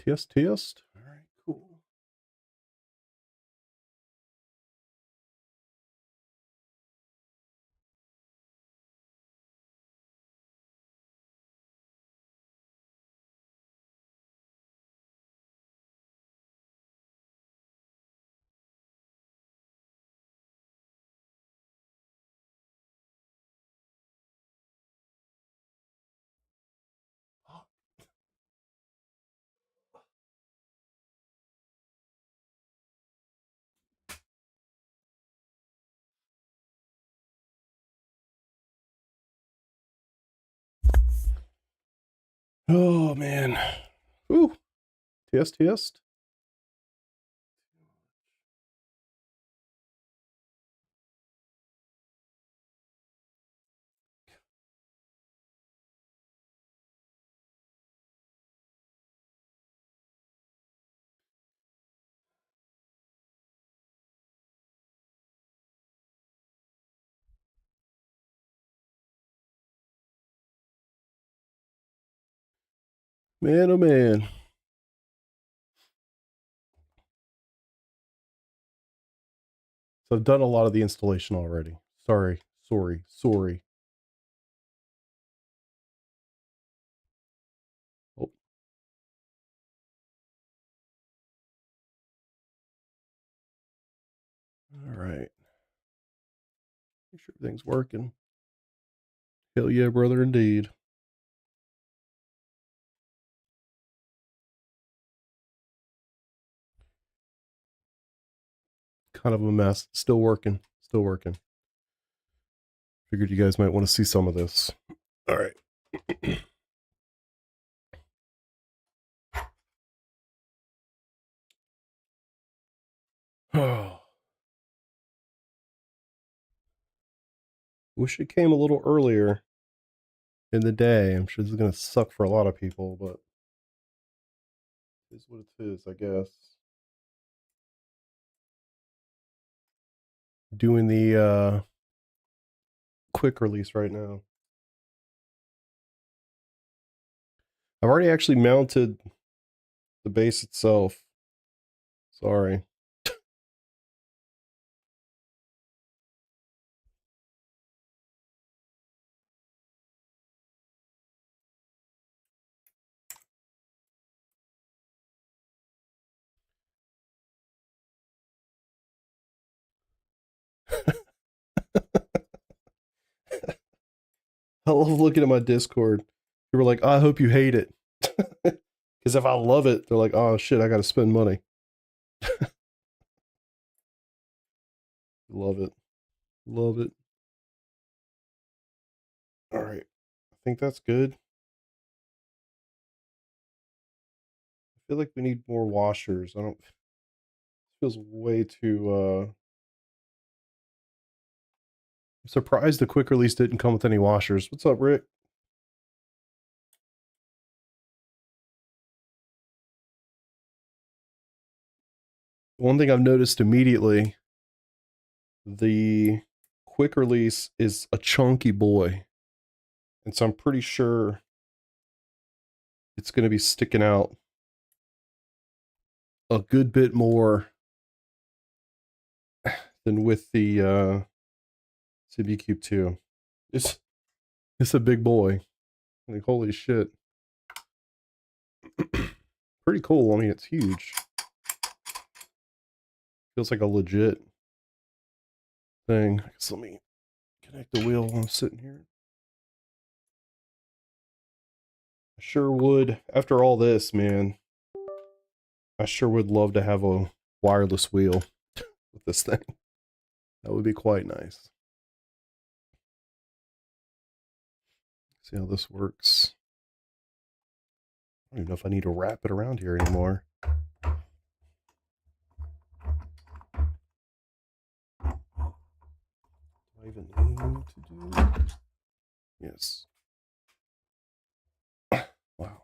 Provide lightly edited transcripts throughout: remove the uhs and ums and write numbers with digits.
Test, test. All right, cool. Oh man. Ooh. Test, test. Man, oh man. So I've done a lot of the installation already. Sorry. Oh. All right. Make sure everything's working. Hell yeah, brother, indeed. Kind of a mess. Still working. Still working. Figured you guys might want to see some of this. All right. Oh. Wish it came a little earlier in the day. I'm sure this is going to suck for a lot of people, but it is what it is, I guess. Doing the quick release right now. I've already actually mounted the base itself. Sorry. I love looking at my Discord. People are like, oh, I hope you hate it. Because if I love it, they're like, oh shit, I got to spend money. Love it. Love it. All right. I think that's good. I feel like we need more washers. I don't. It feels way too. I'm surprised the quick release didn't come with any washers. What's up, Rick? One thing I've noticed immediately, the quick release is a chunky boy. And so I'm pretty sure it's going to be sticking out a good bit more than with the Simucube 2. It's a big boy. Like, holy shit. Pretty cool. I mean, it's huge. Feels like a legit thing. I guess let me connect the wheel while I'm sitting here. I sure would, after all this, man, I sure would love to have a wireless wheel with this thing. That would be quite nice. See how this works. I don't even know if I need to wrap it around here anymore. Do I even need to do? Yes. Wow.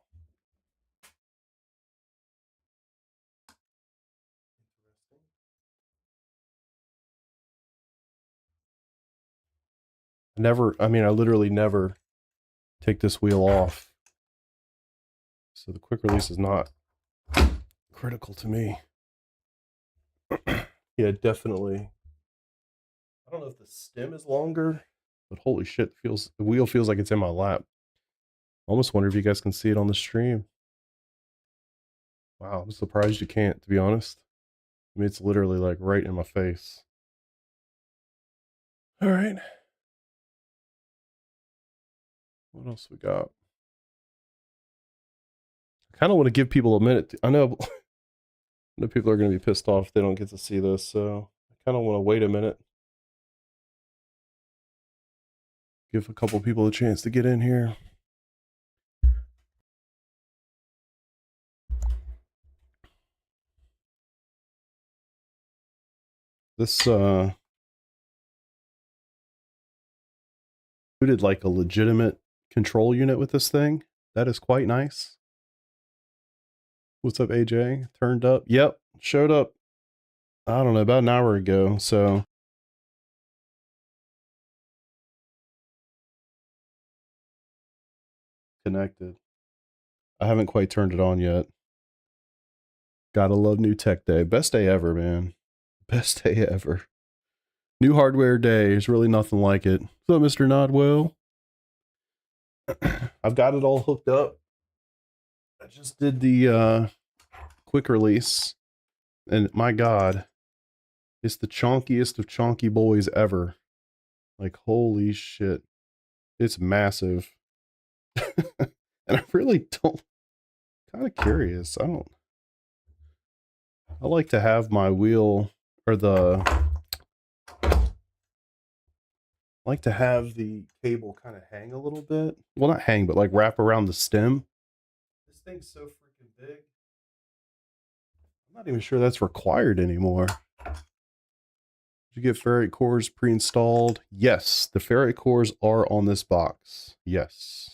I literally never take this wheel off. So the quick release is not critical to me. Yeah, definitely. I don't know if the stem is longer, but holy shit, the wheel feels like it's in my lap. I almost wonder if you guys can see it on the stream. Wow, I'm surprised you can't, to be honest. I mean, it's literally like right in my face. All right. What else we got? I kind of want to give people a minute. I know people are going to be pissed off if they don't get to see this, so I kind of want to wait a minute. Give a couple people a chance to get in here. This included like a legitimate control unit with this thing. That is quite nice. What's up, AJ? Turned up? Yep, showed up. I don't know, about an hour ago, so. Connected. I haven't quite turned it on yet. Gotta love New Tech Day. Best day ever, man. Best day ever. New hardware day. There's really nothing like it. So, Mr. Nodwell. I've got it all hooked up. I just did the quick release. And my God, it's the chonkiest of chonky boys ever. Like, holy shit. It's massive. And I really don't, kind of curious. I like to have my wheel, or I like to have the cable kind of hang a little bit. Well, not hang, but like wrap around the stem. This thing's so freaking big. I'm not even sure that's required anymore. Did you get ferrite cores pre-installed? Yes, the ferrite cores are on this box. Yes.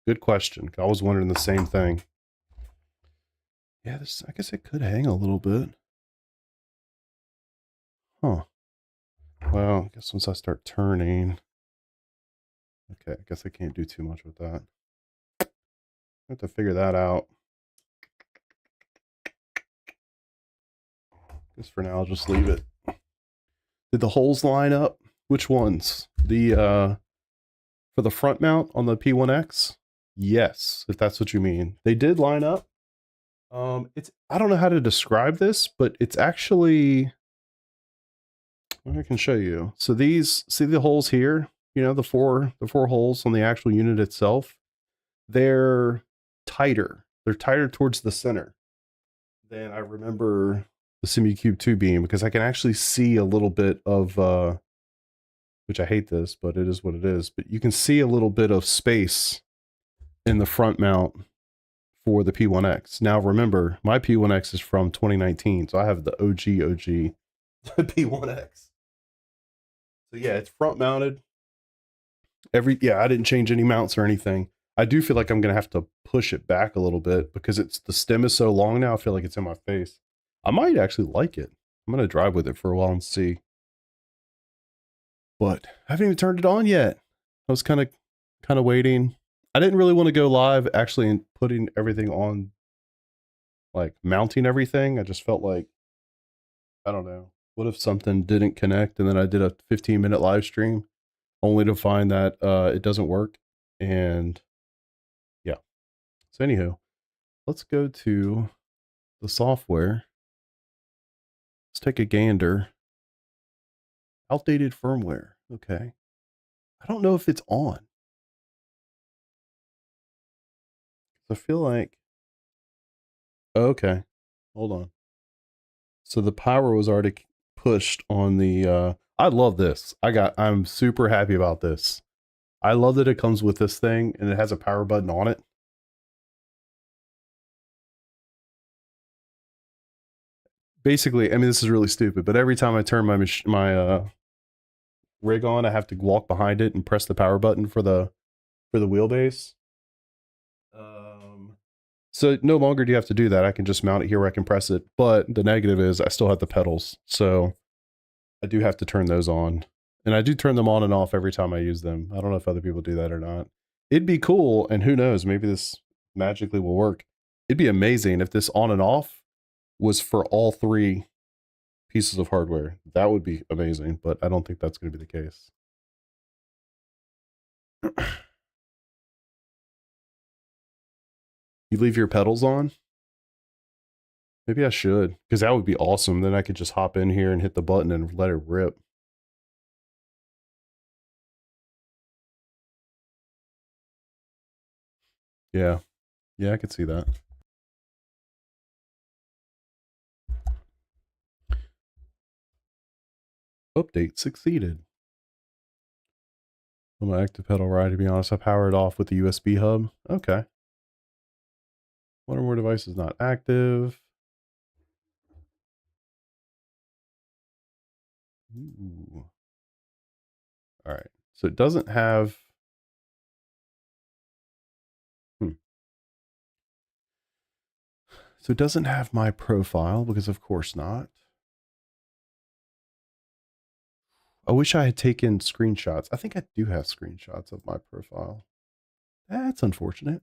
Good question. I was wondering the same thing. Yeah, this, I guess it could hang a little bit. Huh. Well, I guess once I start turning. Okay, I guess I can't do too much with that. I have to figure that out. I guess for now I'll just leave it. Did the holes line up? Which ones? The for the front mount on the P1X? Yes, if that's what you mean. They did line up. It's, I don't know how to describe this, but it's actually, I can show you. So these, see the holes here? You know, the four holes on the actual unit itself. They're tighter. They're tighter towards the center than I remember the Simucube 2 being, because I can actually see a little bit of, which I hate this, but it is what it is. But you can see a little bit of space in the front mount for the P1X. Now remember, my P1X is from 2019, so I have the OG P1X. So yeah, it's front mounted. I didn't change any mounts or anything. I do feel like I'm gonna have to push it back a little bit because the stem is so long now. I feel like it's in my face. I might actually like it. I'm gonna drive with it for a while and see. But I haven't even turned it on yet. I was kind of waiting. I didn't really want to go live actually and putting everything on, like mounting everything. I just felt like, I don't know, what if something didn't connect and then I did a 15-minute live stream only to find that it doesn't work. And yeah. So anywho, let's go to the software. Let's take a gander. Outdated firmware. Okay. I don't know if it's on. I feel like, okay, hold on. So the power was already pushed on the, I love this. I'm super happy about this. I love that it comes with this thing and it has a power button on it. Basically, I mean, this is really stupid, but every time I turn my rig on, I have to walk behind it and press the power button for the wheelbase. So no longer do you have to do that. I can just mount it here where I can press it. But the negative is I still have the pedals. So I do have to turn those on. And I do turn them on and off every time I use them. I don't know if other people do that or not. It'd be cool, and who knows, maybe this magically will work, It'd be amazing if this on and off was for all three pieces of hardware. That would be amazing, but I don't think that's going to be the case. You leave your pedals on? Maybe I should, because that would be awesome. Then I could just hop in here and hit the button and let it rip. Yeah. Yeah, I could see that. Update succeeded. On my active pedal ride, to be honest, I powered off with the USB hub. Okay. One or more devices not active. Ooh. All right. So it doesn't have... So it doesn't have my profile, because of course not. I wish I had taken screenshots. I think I do have screenshots of my profile. That's unfortunate.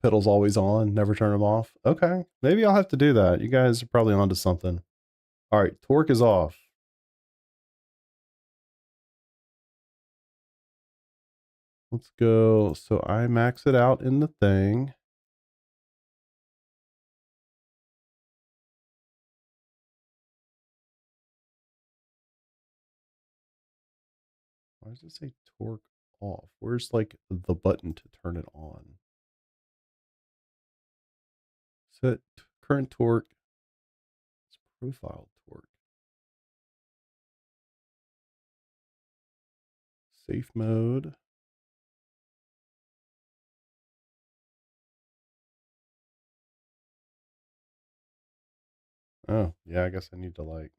Pedals always on, never turn them off. Okay, maybe I'll have to do that. You guys are probably onto something. All right, torque is off. Let's go. So I max it out in the thing. Why does it say torque off? Where's like the button to turn it on? Set current torque. It's profile torque. Safe mode. Oh, yeah, I guess I need to like,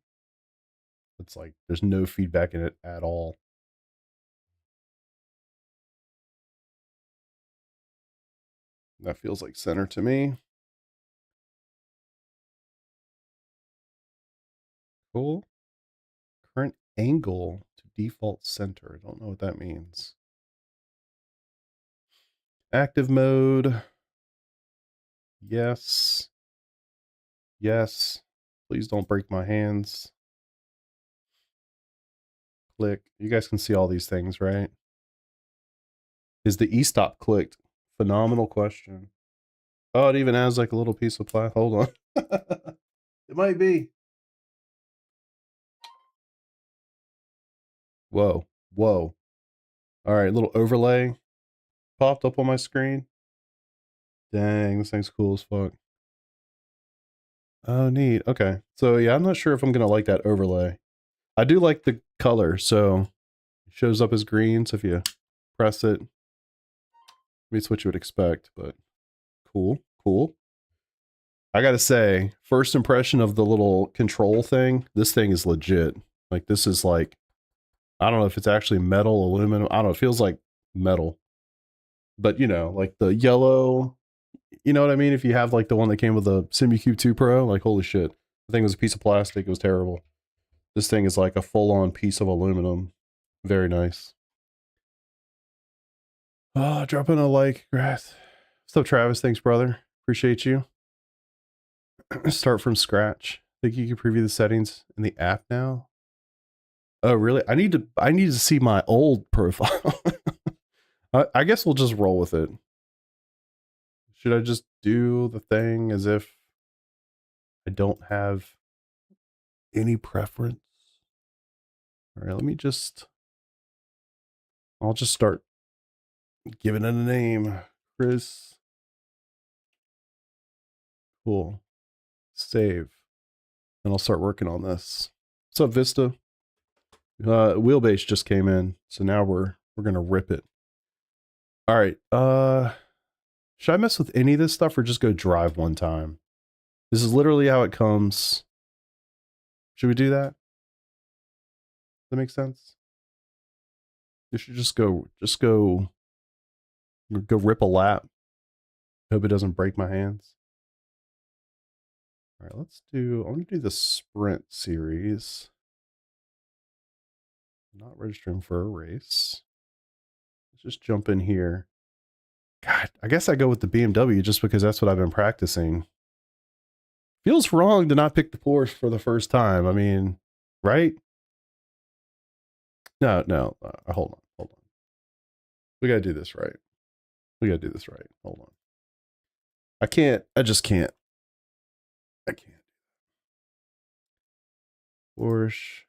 it's like, there's no feedback in it at all. That feels like center to me. Cool. Current angle to default center. I don't know what that means. Active mode. Yes. Yes. Please don't break my hands. Click. You guys can see all these things, right? Is the e-stop clicked? Phenomenal question. Oh, it even has like a little piece of plastic. Hold on. It might be. Whoa. Whoa. All right, little overlay popped up on my screen. Dang, this thing's cool as fuck. Oh, neat. Okay. So yeah, I'm not sure if I'm gonna like that overlay. I do like the color, so it shows up as green. So if you press it, it's what you would expect, but cool, cool. I gotta say, first impression of the little control thing, this thing is legit. Like this is like, I don't know if it's actually metal, aluminum. I don't know. It feels like metal, but you know, like the yellow, you know what I mean? If you have like the one that came with the Simucube 2 Pro, like holy shit, the thing was a piece of plastic. It was terrible. This thing is like a full-on piece of aluminum. Very nice. Oh, drop in a like, grass. What's up, Travis? Thanks, brother. Appreciate you. Start from scratch. Think you can preview the settings in the app now? Oh, really? I need to see my old profile. I guess we'll just roll with it. Should I just do the thing as if I don't have any preference? All right, I'll just start giving it a name. Chris. Cool. Save. And I'll start working on this. What's up, Vista? Wheelbase just came in, so now we're gonna rip it. All right. Should I mess with any of this stuff or just go drive one time? This is literally how it comes. Should we do that? Does that make sense? You should just go rip a lap. Hope it doesn't break my hands. All right, I want to do the sprint series. I'm not registering for a race. Let's just jump in here. God, I guess I go with the BMW just because that's what I've been practicing. Feels wrong to not pick the Porsche for the first time. I mean, right? No, no. Hold on. We got to do this right. Hold on. I just can't. I can't. Porsche.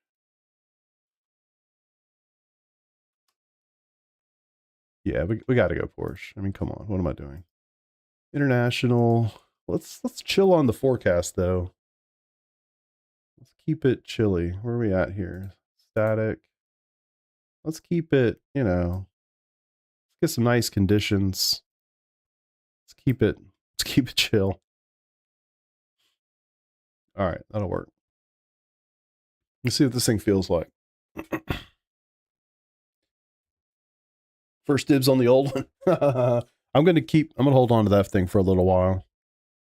Yeah, we got to go Porsche. I mean, come on. What am I doing? International. Let's chill on the forecast though. Let's keep it chilly. Where are we at here? Static. Let's keep it, let's get some nice conditions. Let's keep it chill. All right, that'll work. Let's see what this thing feels like. First dibs on the old one. I'm going to hold on to that thing for a little while.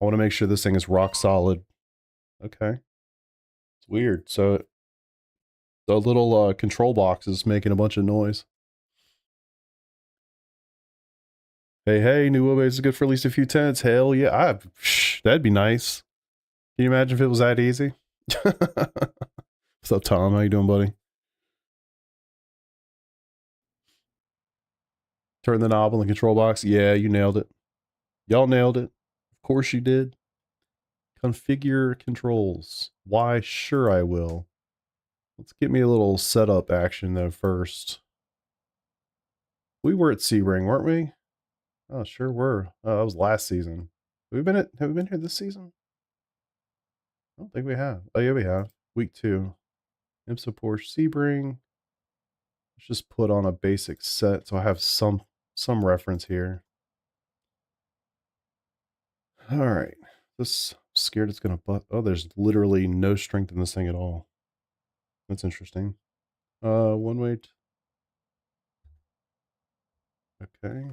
I want to make sure this thing is rock solid. Okay. It's weird. So the little control box is making a bunch of noise. Hey, new wheelbase is good for at least a few tenths. Hell yeah. That'd be nice. Can you imagine if it was that easy? What's up, Tom? How you doing, buddy? Turn the knob on the control box. Yeah, you nailed it. Y'all nailed it. Of course you did. Configure controls. Why, sure I will. Let's get me a little setup action though first. We were at Sebring, weren't we? Oh, sure were. Oh, that was last season. Have we been here this season? I don't think we have. Oh yeah, we have. Week 2. IMSA Porsche Sebring. Let's just put on a basic set so I have some reference here. All right. This scared it's gonna butt. Oh, there's literally no strength in this thing at all. That's interesting. One way. Okay.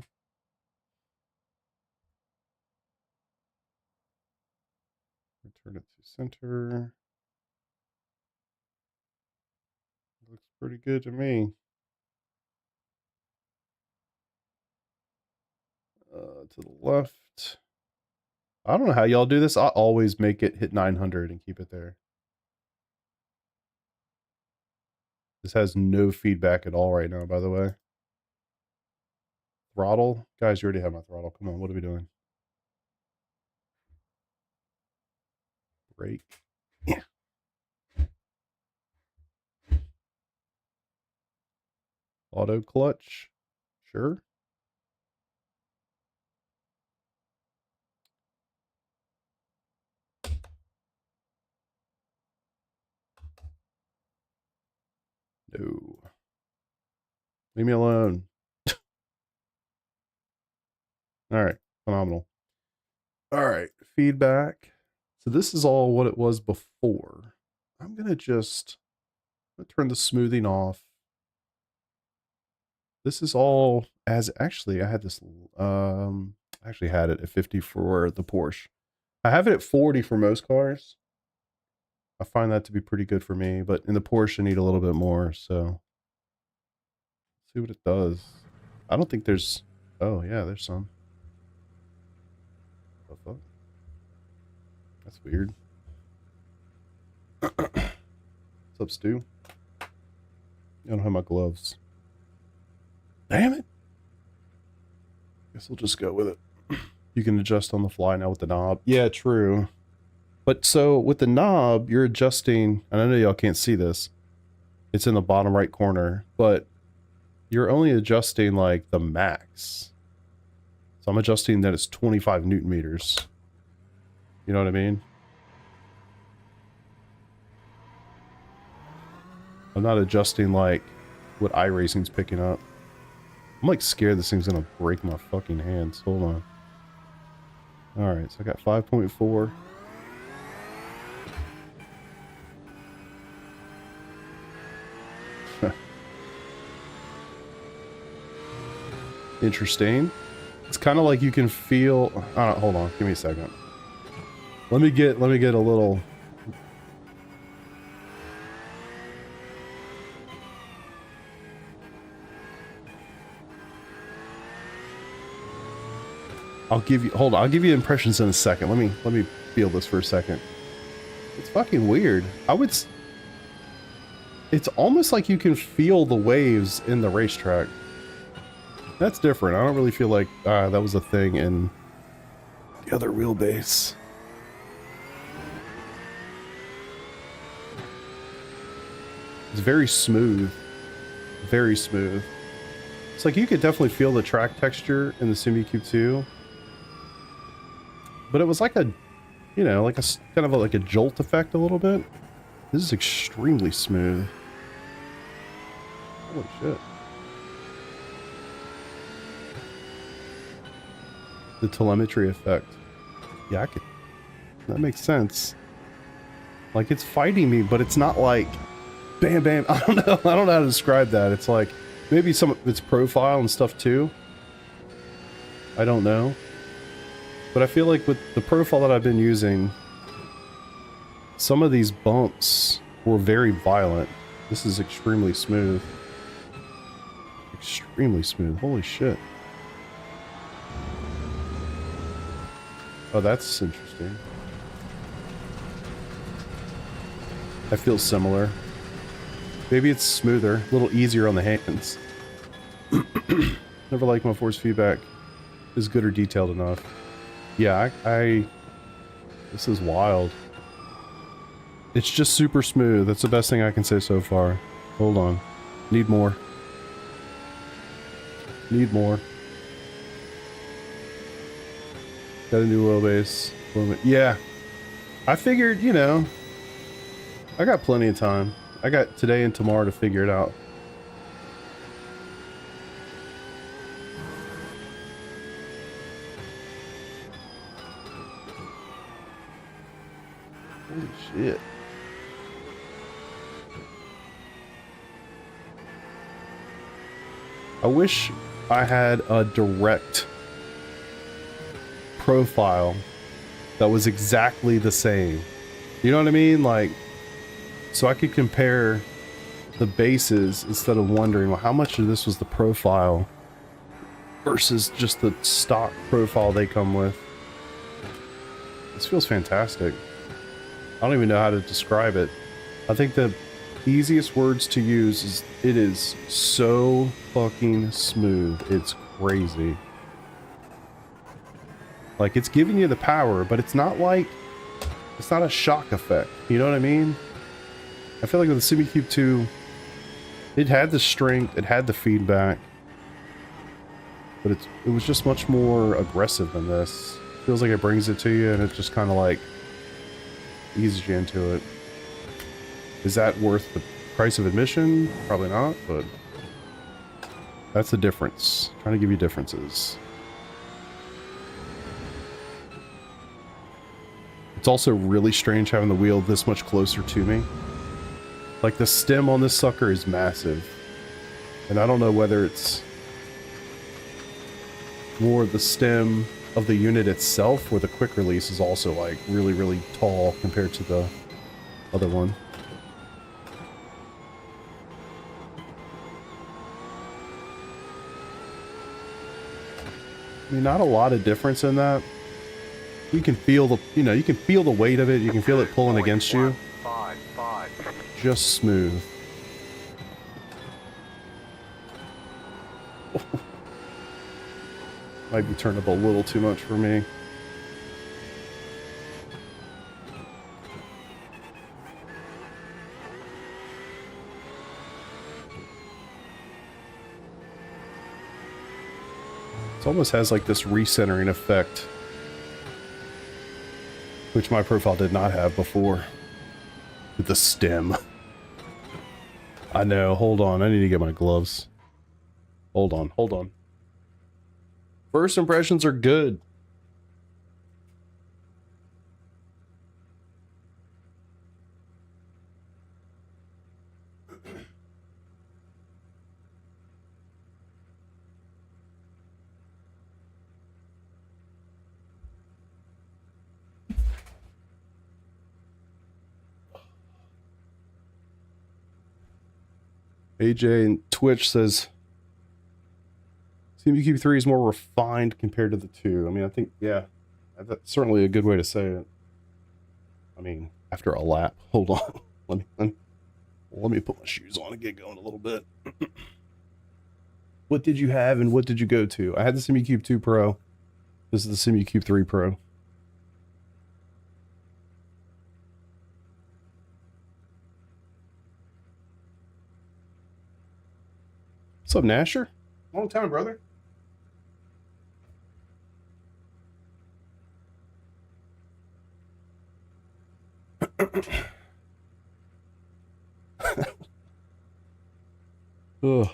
Return it to center. Looks pretty good to me. To the left. I don't know how y'all do this. I always make it hit 900 and keep it there. This has no feedback at all right now, by the way. Throttle? Guys, you already have my throttle. Come on, what are we doing? Brake. Yeah. Auto clutch. Sure. No. Leave me alone. All right. Phenomenal. All right. Feedback. So this is all what it was before. I'm going to turn the smoothing off. This is all as actually I had this I actually had it at 50 for the Porsche. I have it at 40 for most cars. I find that to be pretty good for me, but in the Porsche I need a little bit more, so let's see what it does. I don't think there's oh yeah, there's some. What the fuck? That's weird. What's up, Stu? I don't have my gloves. Damn it. Guess we'll just go with it. You can adjust on the fly now with the knob. Yeah, true. But so with the knob, you're adjusting, and I know y'all can't see this. It's in the bottom right corner, but you're only adjusting like the max. So I'm adjusting that it's 25 Newton meters. You know what I mean? I'm not adjusting like what iRacing's picking up. I'm like scared this thing's gonna break my fucking hands. Hold on. Alright, so I got 5.4. Interesting. It's kind of like you can feel. Hold on, give me a second. Let me get a little. I'll give you, hold on, I'll give you impressions in a second. Let me feel this for a second. It's fucking weird. It's almost like you can feel the waves in the racetrack. That's different. I don't really feel like that was a thing in the other wheelbase. It's very smooth. Very smooth. It's like you could definitely feel the track texture in the Simucube 2. But it was like a, you know, like a kind of like a jolt effect a little bit. This is extremely smooth. Holy shit. The telemetry effect. Yeah, that makes sense. Like it's fighting me, but it's not like bam bam. I don't know how to describe that. It's like maybe some of its profile and stuff too. I don't know. But I feel like with the profile that I've been using, some of these bumps were very violent. This is extremely smooth. Extremely smooth. Holy shit. Oh, that's interesting. I feel similar. Maybe it's smoother, a little easier on the hands. Never liked my force feedback is good or detailed enough. Yeah, this is wild. It's just super smooth. That's the best thing I can say so far. Hold on. Need more. Need more. Got a new wheelbase. Yeah. I figured, you know, I got plenty of time. I got today and tomorrow to figure it out. Holy shit. I wish I had a direct profile that was exactly the same. You know what I mean? Like, so I could compare the bases instead of wondering, well, how much of this was the profile versus just the stock profile they come with. This feels fantastic. I don't even know how to describe it. I think the easiest words to use is it is so fucking smooth. It's crazy. Like, it's giving you the power, but it's not like, it's not a shock effect. You know what I mean? I feel like with the Simucube 2, it had the strength, it had the feedback, but it was just much more aggressive than this. Feels like it brings it to you and it just kind of like eases you into it. Is that worth the price of admission? Probably not, but that's the difference. Trying to give you differences. It's also really strange having the wheel this much closer to me. Like, the stem on this sucker is massive. And I don't know whether it's more the stem of the unit itself or the quick release is also like really, really tall compared to the other one. I mean, not a lot of difference in that. You can feel the, you know, you can feel the weight of it. You can feel it pulling against you. Just smooth. Might be turned up a little too much for me. It almost has like this recentering effect, which my profile did not have before. With the stem. I know, hold on, I need to get my gloves. Hold on, hold on. First impressions are good. AJ in Twitch says Simucube 3 is more refined compared to the 2. I mean, I think, yeah, that's certainly a good way to say it. I mean, after a lap. Hold on. Let me put my shoes on and get going a little bit. What did you have and what did you go to? I had the Simucube 2 Pro. This is the Simucube 3 Pro. What's up, Nasher? Long time, brother. Ugh,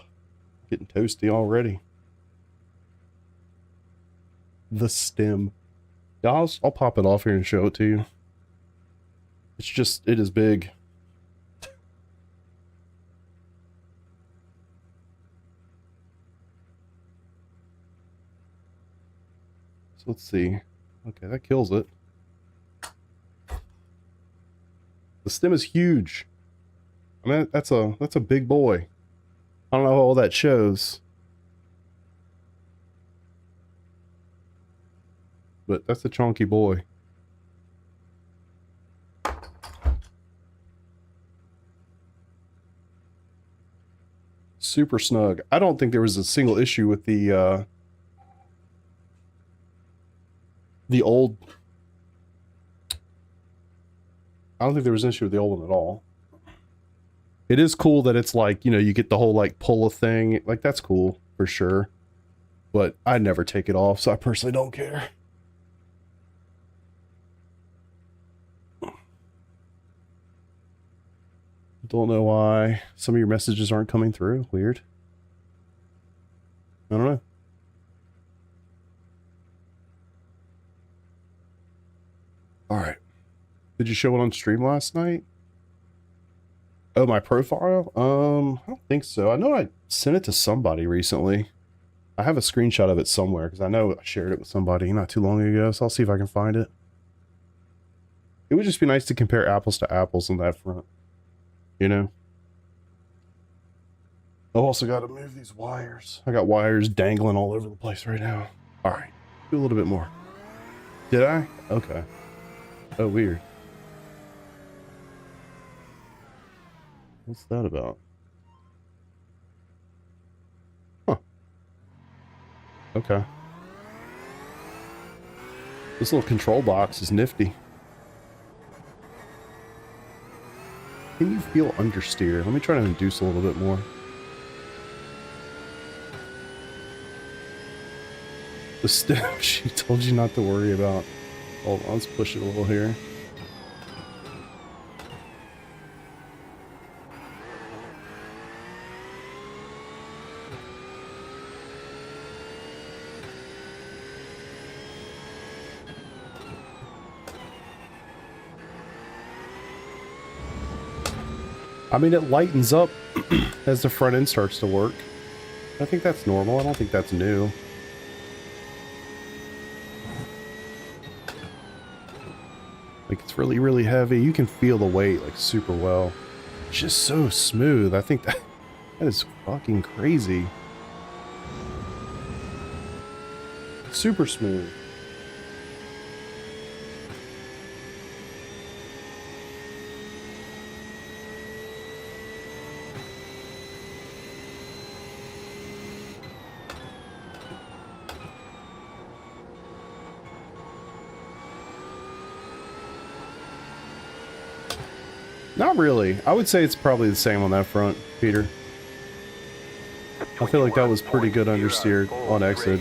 getting toasty already. The stem. Yeah, I'll pop it off here and show it to you. It's just, it is big. So let's see. Okay, that kills it. The stem is huge. I mean, that's a big boy. I don't know how all that shows. But that's a chunky boy. Super snug. I don't think there was a single issue with the old. I don't think there was an issue with the old one at all. It is cool that it's like, you know, you get the whole like pull thing. Like, that's cool for sure. But I never take it off, so I personally don't care. Don't know why some of your messages aren't coming through. Weird. I don't know. All right. Did you show it on stream last night? Oh, my profile? I don't think so. I know I sent it to somebody recently. I have a screenshot of it somewhere because I know I shared it with somebody not too long ago, so I'll see if I can find it. It would just be nice to compare apples to apples on that front. You know? I've also got to move these wires. I got wires dangling all over the place right now. All right. Do a little bit more. Did I? Okay. Oh, weird. What's that about? Huh. Okay. This little control box is nifty. Can you feel understeer? Let me try to induce a little bit more. The step she told you not to worry about. Hold on, let's push it a little here. I mean, it lightens up as the front end starts to work. I think that's normal. I don't think that's new. Like, it's really, really heavy. You can feel the weight, like, super well. It's just so smooth. I think that is fucking crazy. Super smooth. Not really. I would say it's probably the same on that front, Peter. I feel like that was pretty good understeer on exit.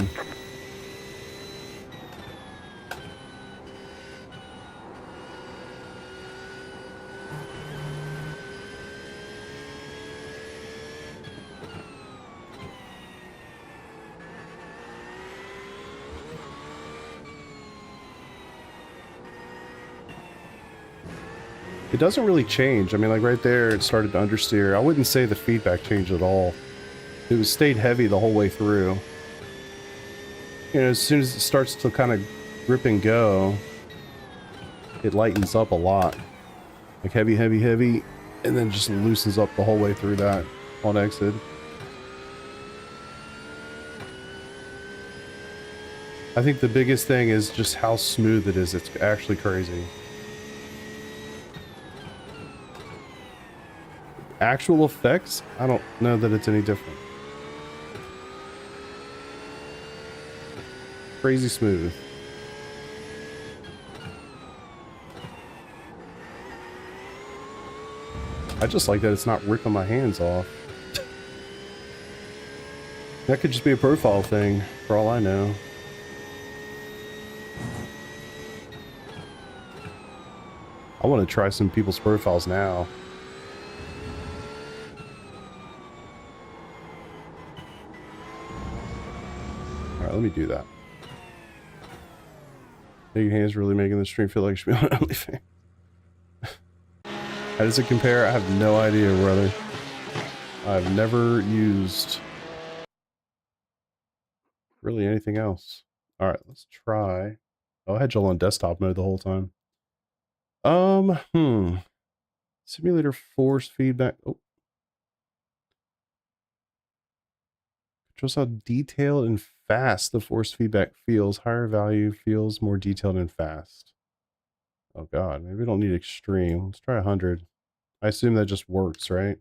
It doesn't really change. I mean, like right there, it started to understeer. I wouldn't say the feedback changed at all. It was stayed heavy the whole way through. You know, as soon as it starts to kind of grip and go, it lightens up a lot. Like heavy, heavy, heavy, and then just loosens up the whole way through that on exit. I think the biggest thing is just how smooth it is. It's actually crazy. Actual effects, I don't know that it's any different. Crazy smooth. I just like that it's not ripping my hands off. That could just be a profile thing, for all I know. I want to try some people's profiles now. Alright, let me do that. Big hands really making the stream feel like it should be on OnlyFans. How does it compare? I have no idea, brother. I've never used really anything else. Alright, let's try. Oh, I had y'all on desktop mode the whole time. Simulator force feedback. Oh. Shows how detailed and fast the force feedback feels. Higher value feels more detailed and fast. Oh god, maybe we don't need extreme. Let's try 100. I assume that just works, right?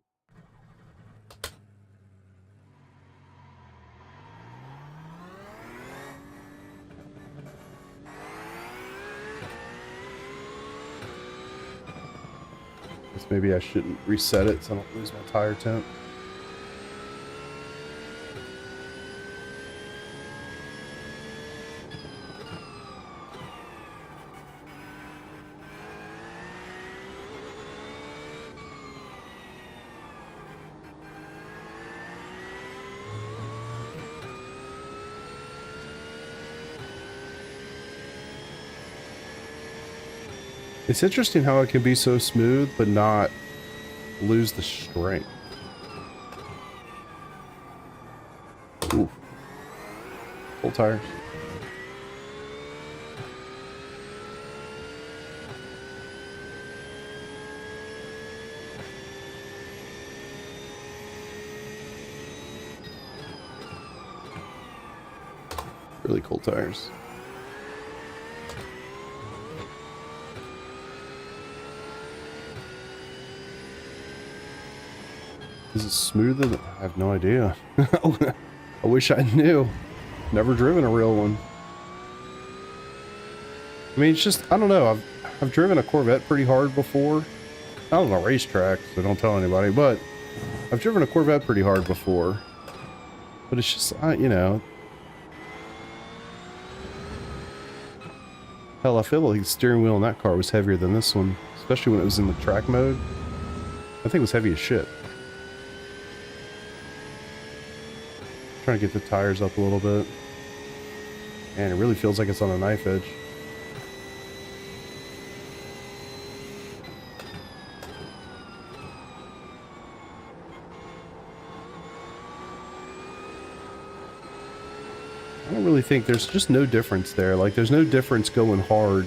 Guess maybe I shouldn't reset it so I don't lose my tire temp. It's interesting how it can be so smooth, but not lose the strength. Ooh. Full tires. Really cool tires. Is it smoother than... I have no idea. I wish I knew. Never driven a real one. I mean, it's just... I don't know. I've driven a Corvette pretty hard before. Not on a racetrack, so don't tell anybody. But I've driven a Corvette pretty hard before. But it's just... you know... Hell, I feel like the steering wheel in that car was heavier than this one. Especially when it was in the track mode. I think it was heavy as shit. Trying to get the tires up a little bit. Man, it really feels like it's on a knife edge. I don't really think there's just no difference there. Like, there's no difference going hard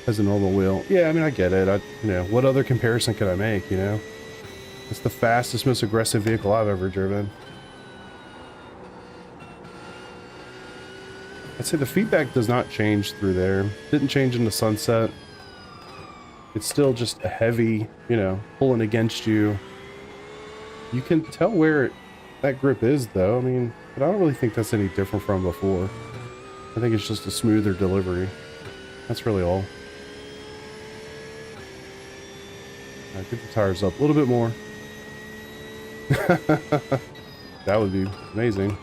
as a normal wheel. Yeah, I mean, I get it. You know, what other comparison could I make, you know? It's the fastest, most aggressive vehicle I've ever driven. I'd say the feedback does not change through there. Didn't change in the Sunset. It's still just a heavy, you know, pulling against you. You can tell where that grip is, though. I mean, but I don't really think that's any different from before. I think it's just a smoother delivery. That's really all. All right, get the tires up a little bit more. That would be amazing.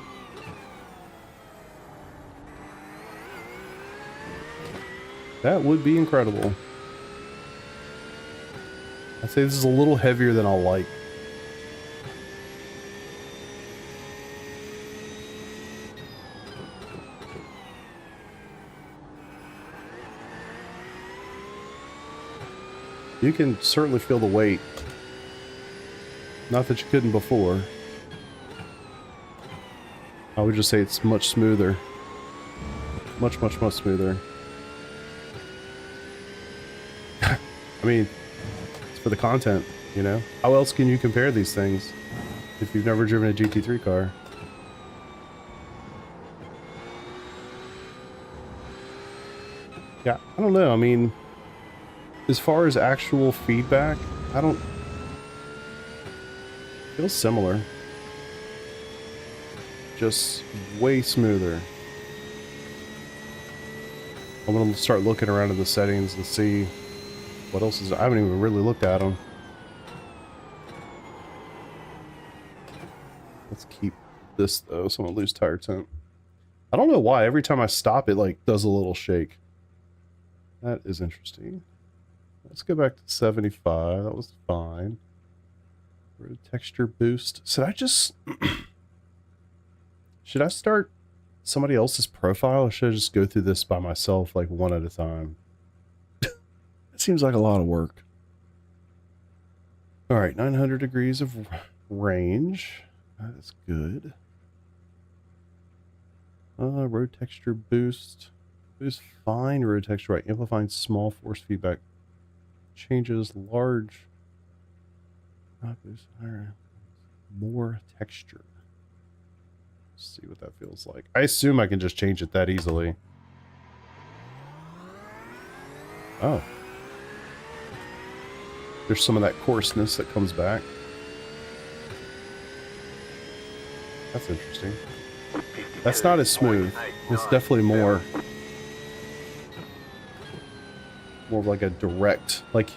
That would be incredible. I'd say this is a little heavier than I'll like. You can certainly feel the weight. Not that you couldn't before. I would just say it's much smoother. Much smoother. I mean, it's for the content, you know? How else can you compare these things if you've never driven a GT3 car? Yeah, I don't know. I mean, as far as actual feedback, I don't... Feels similar. Just way smoother. I'm gonna start looking around in the settings and see what else is... I haven't even really looked at them. Let's keep this though, so I'm gonna lose tire temp. I don't know why, every time I stop it like does a little shake. That is interesting. Let's go back to 75, that was fine. Road texture boost. Should I just... should I start somebody else's profile, or should I just go through this by myself like one at a time? It seems like a lot of work. Alright, 900 degrees of range. That is good. Road texture boost. Boost fine road texture, right? Amplifying small force feedback. Changes large. Not boost higher. More texture. Let's see what that feels like. I assume I can just change it that easily. Oh. There's some of that coarseness that comes back. That's interesting. That's not as smooth. It's definitely more of like a direct, like, you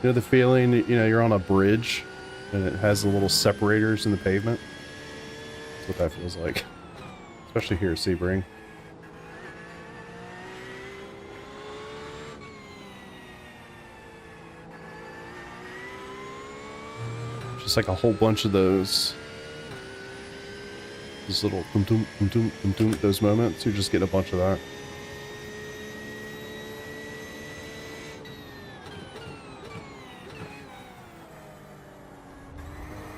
know the feeling, you know, you're on a bridge and it has the little separators in the pavement? That's what that feels like. Especially here at Sebring. Just like a whole bunch of those little those moments. You're just getting a bunch of that.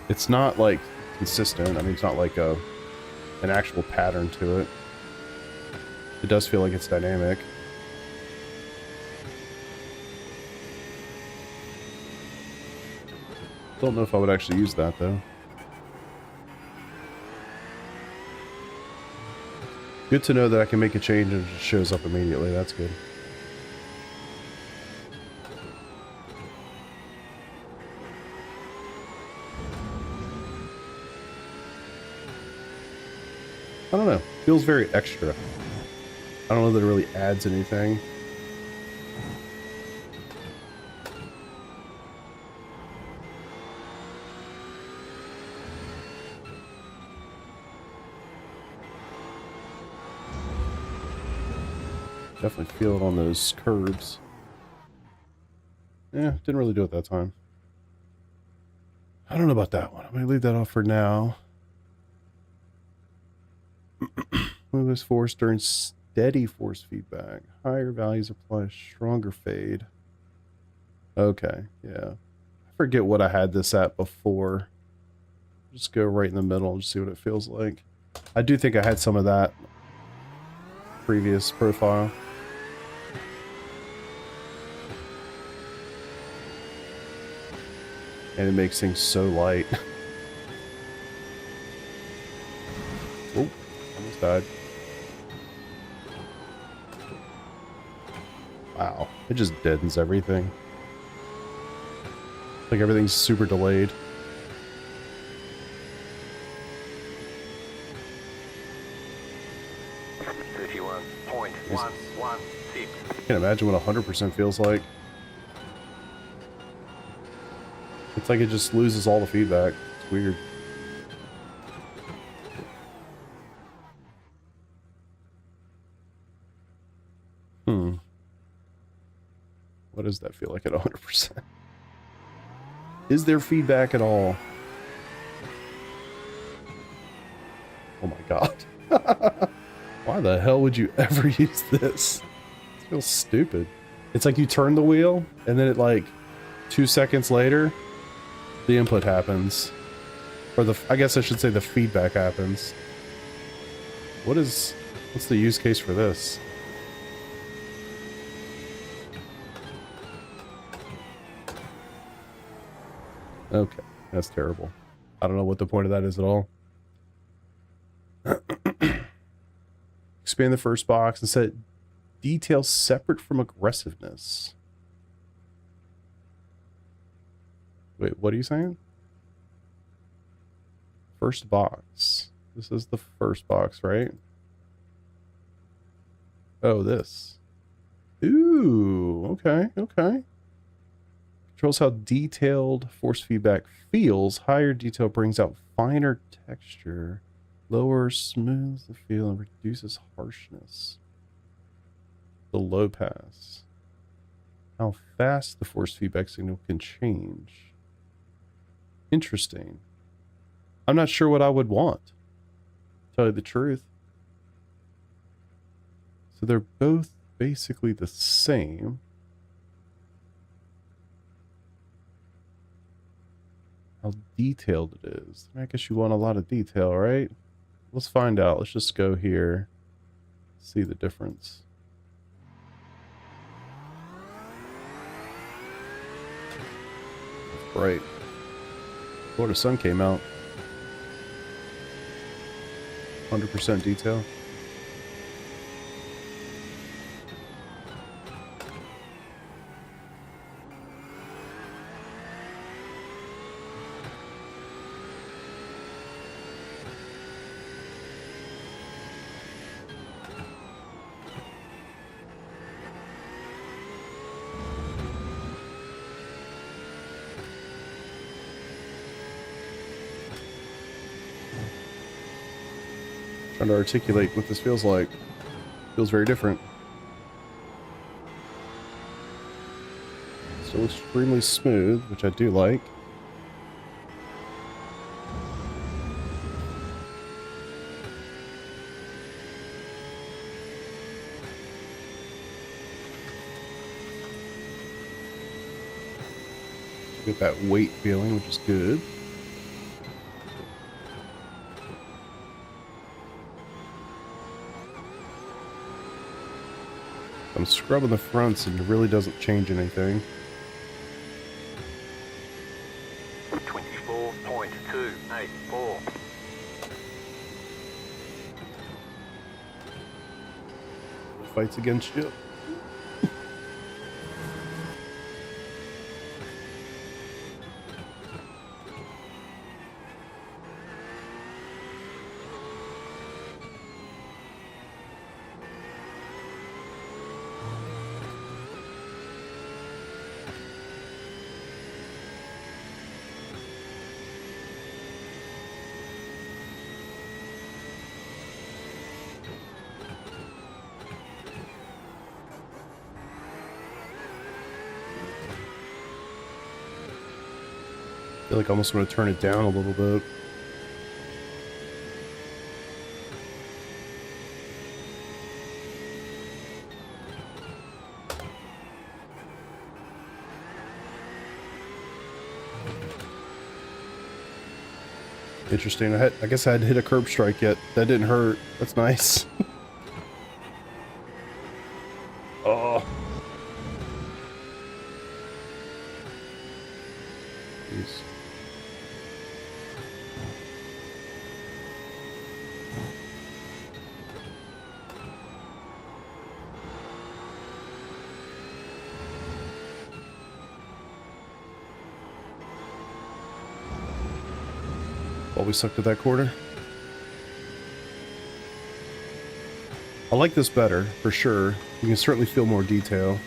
It's not like consistent. I mean, it's not like an actual pattern to it. It does feel like it's dynamic. Don't know if I would actually use that though. Good to know that I can make a change and it just shows up immediately. That's good. I don't know. Feels very extra. I don't know that it really adds anything. Definitely feel it on those curbs. Yeah, didn't really do it that time. I don't know about that one. I'm going to leave that off for now. Move this force during steady force feedback. Higher values apply a stronger fade. Okay, yeah. I forget what I had this at before. Just go right in the middle and see what it feels like. I do think I had some of that previous profile. And it makes things so light. Oh, almost died. Wow, it just deadens everything. Like everything's super delayed. I can't imagine what 100% feels like. It's like it just loses all the feedback. It's weird. What does that feel like at 100%? Is there feedback at all? Oh my god. Why the hell would you ever use this? It feels stupid. It's like you turn the wheel, and then it like 2 seconds later, the input happens. Or I guess I should say the feedback happens. What's the use case for this? Okay, that's terrible. I don't know what the point of that is at all. Expand the first box and set Detail separate from aggressiveness. Wait, what are you saying? First box. This is the first box, right? Oh, this. Ooh, okay, okay. Controls how detailed force feedback feels. Higher detail brings out finer texture. Lower smooths the feel and reduces harshness. The low pass. How fast the force feedback signal can change. Interesting. I'm not sure what I would want, to tell you the truth. So they're both basically the same. How detailed it is. I guess you want a lot of detail, right? Let's find out. Let's just go here. See the difference. That's bright. Before the sun came out. 100% detail. Trying to articulate what this feels like. Feels very different. Still extremely smooth, which I do like. Get that weight feeling, which is good. I'm scrubbing the fronts and it really doesn't change anything. 24.284. Fights against you. I feel like I almost want to turn it down a little bit. Interesting. I guess I hadn't hit a curb strike yet. That didn't hurt. That's nice. Oh. Jeez. Well, we sucked at that quarter. I like this better, for sure. You can certainly feel more detail.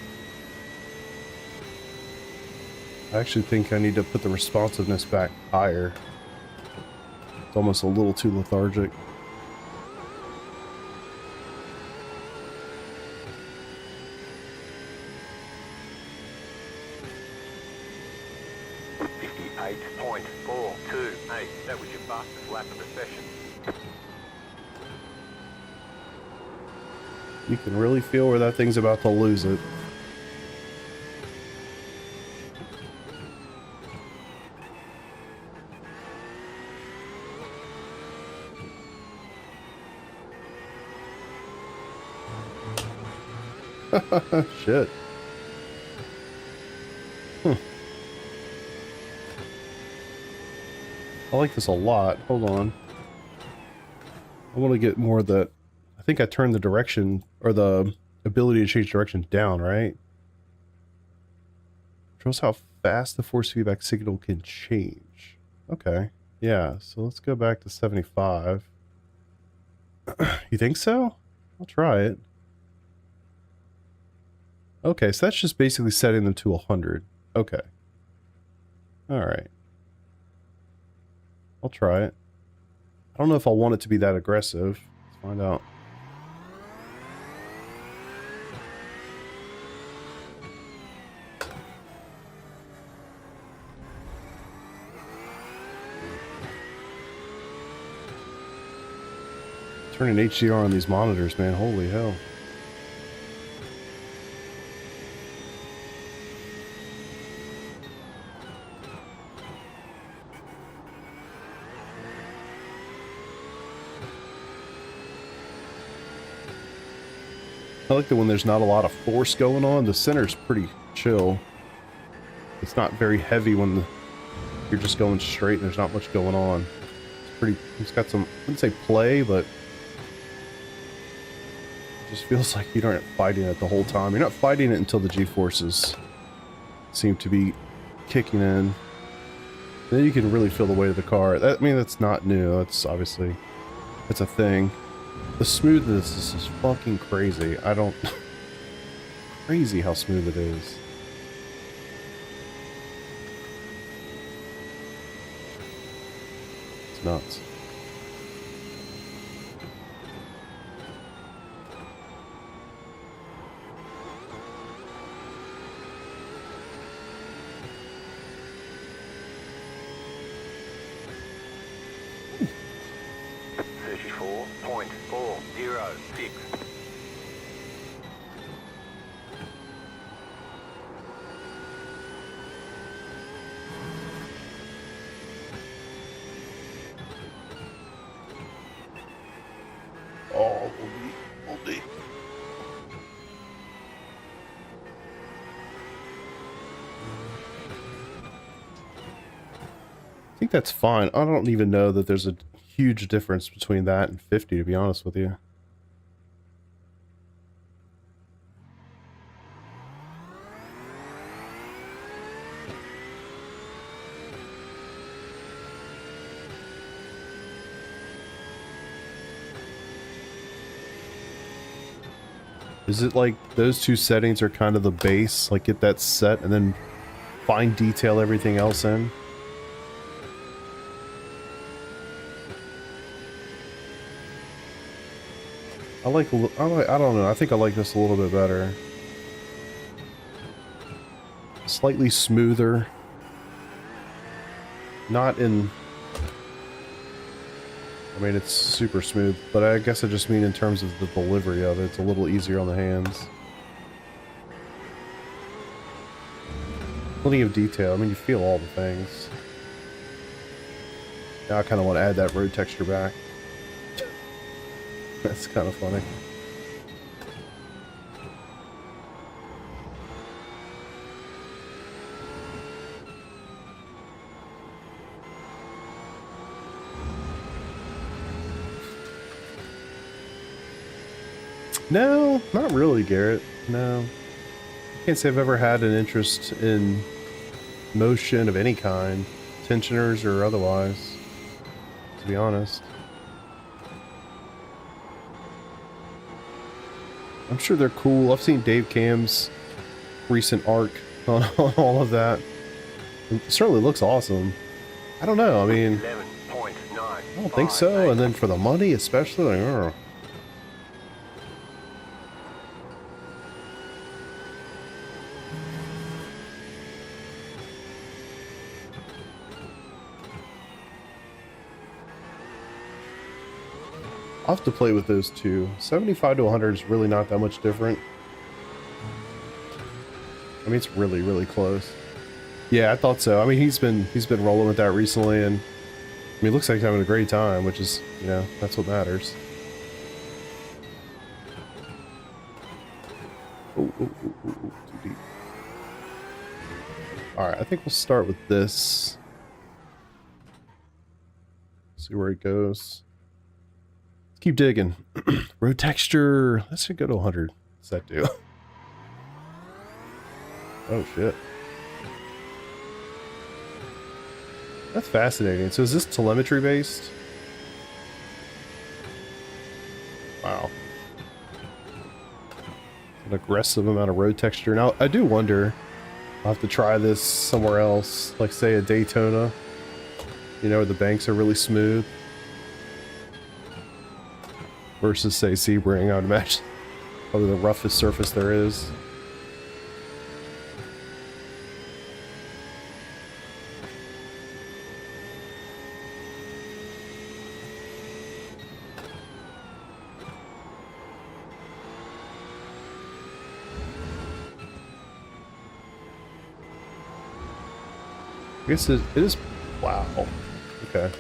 I actually think I need to put the responsiveness back higher. It's almost a little too lethargic. That was your fastest lap of the session. You can really feel where that thing's about to lose it. Shit. I like this a lot. Hold on. I want to get more of the... I think I turned the direction, or the ability to change direction down, right? Controls how fast the force feedback signal can change. Okay. Yeah, so let's go back to 75. You think so? I'll try it. Okay, so that's just basically setting them to 100. Okay. Alright. I'll try it. I don't know if I'll want it to be that aggressive. Let's find out. Turning HDR on these monitors, man. Holy hell. I like that when there's not a lot of force going on, the center's pretty chill. It's not very heavy when you're just going straight and there's not much going on. It's pretty, it's got some, I wouldn't say play, but it just feels like you aren't fighting it the whole time. You're not fighting it until the G-forces seem to be kicking in. Then you can really feel the weight of the car. I mean, that's not new. That's obviously, it's a thing. The smoothness is fucking crazy. I don't... Crazy how smooth it is. It's nuts. Ooh. 34.406. Oh, will be. I think that's fine. I don't even know that there's a huge difference between that and 50, to be honest with you. Is it like those two settings are kind of the base, like get that set and then fine detail everything else in? I don't know, I think I like this a little bit better. Slightly smoother. Not in... I mean, it's super smooth, but I guess I just mean in terms of the delivery of it. It's a little easier on the hands. Plenty of detail. I mean, you feel all the things. Now I kind of want to add that road texture back. That's kind of funny. No, not really, Garrett. No. I can't say I've ever had an interest in motion of any kind, tensioners or otherwise, to be honest. I'm sure they're cool. I've seen Dave Cam's recent arc on all of that. It certainly looks awesome. I don't know, I mean, I don't think so, and then for the money especially, like, I'll have to play with those two. 75 to 100 is really not that much different. I mean, it's really, really close. Yeah, I thought so. I mean, he's been rolling with that recently, and I mean, it looks like he's having a great time, which is, you know, that's what matters. Ooh, too deep. All right, I think we'll start with this. See where it goes. Keep digging. Road texture. Let's go to 100. What's that do? Oh shit. That's fascinating. So is this telemetry based? Wow. An aggressive amount of road texture. Now, I do wonder, I'll have to try this somewhere else, like say a Daytona, you know, where the banks are really smooth. Versus say Sebring, I would imagine probably the roughest surface there is. I guess it is. Wow. Okay.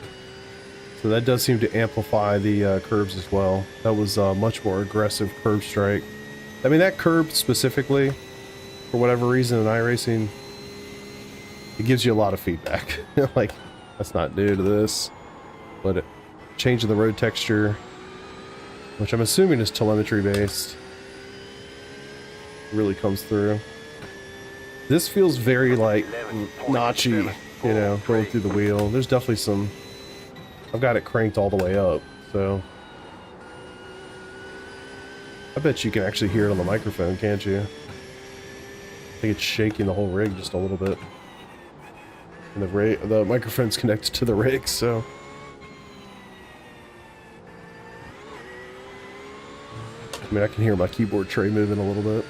So that does seem to amplify the curves as well. That was a much more aggressive curve strike. I mean, that curve specifically, for whatever reason in iRacing, it gives you a lot of feedback. Like, that's not new to this. But it, changing the road texture, which I'm assuming is telemetry based, really comes through. This feels very like notchy, you know, going through the wheel. There's definitely some. I've got it cranked all the way up, so I bet you can actually hear it on the microphone, can't you? I think it's shaking the whole rig just a little bit. And the microphone's connected to the rig, so I mean, I can hear my keyboard tray moving a little bit.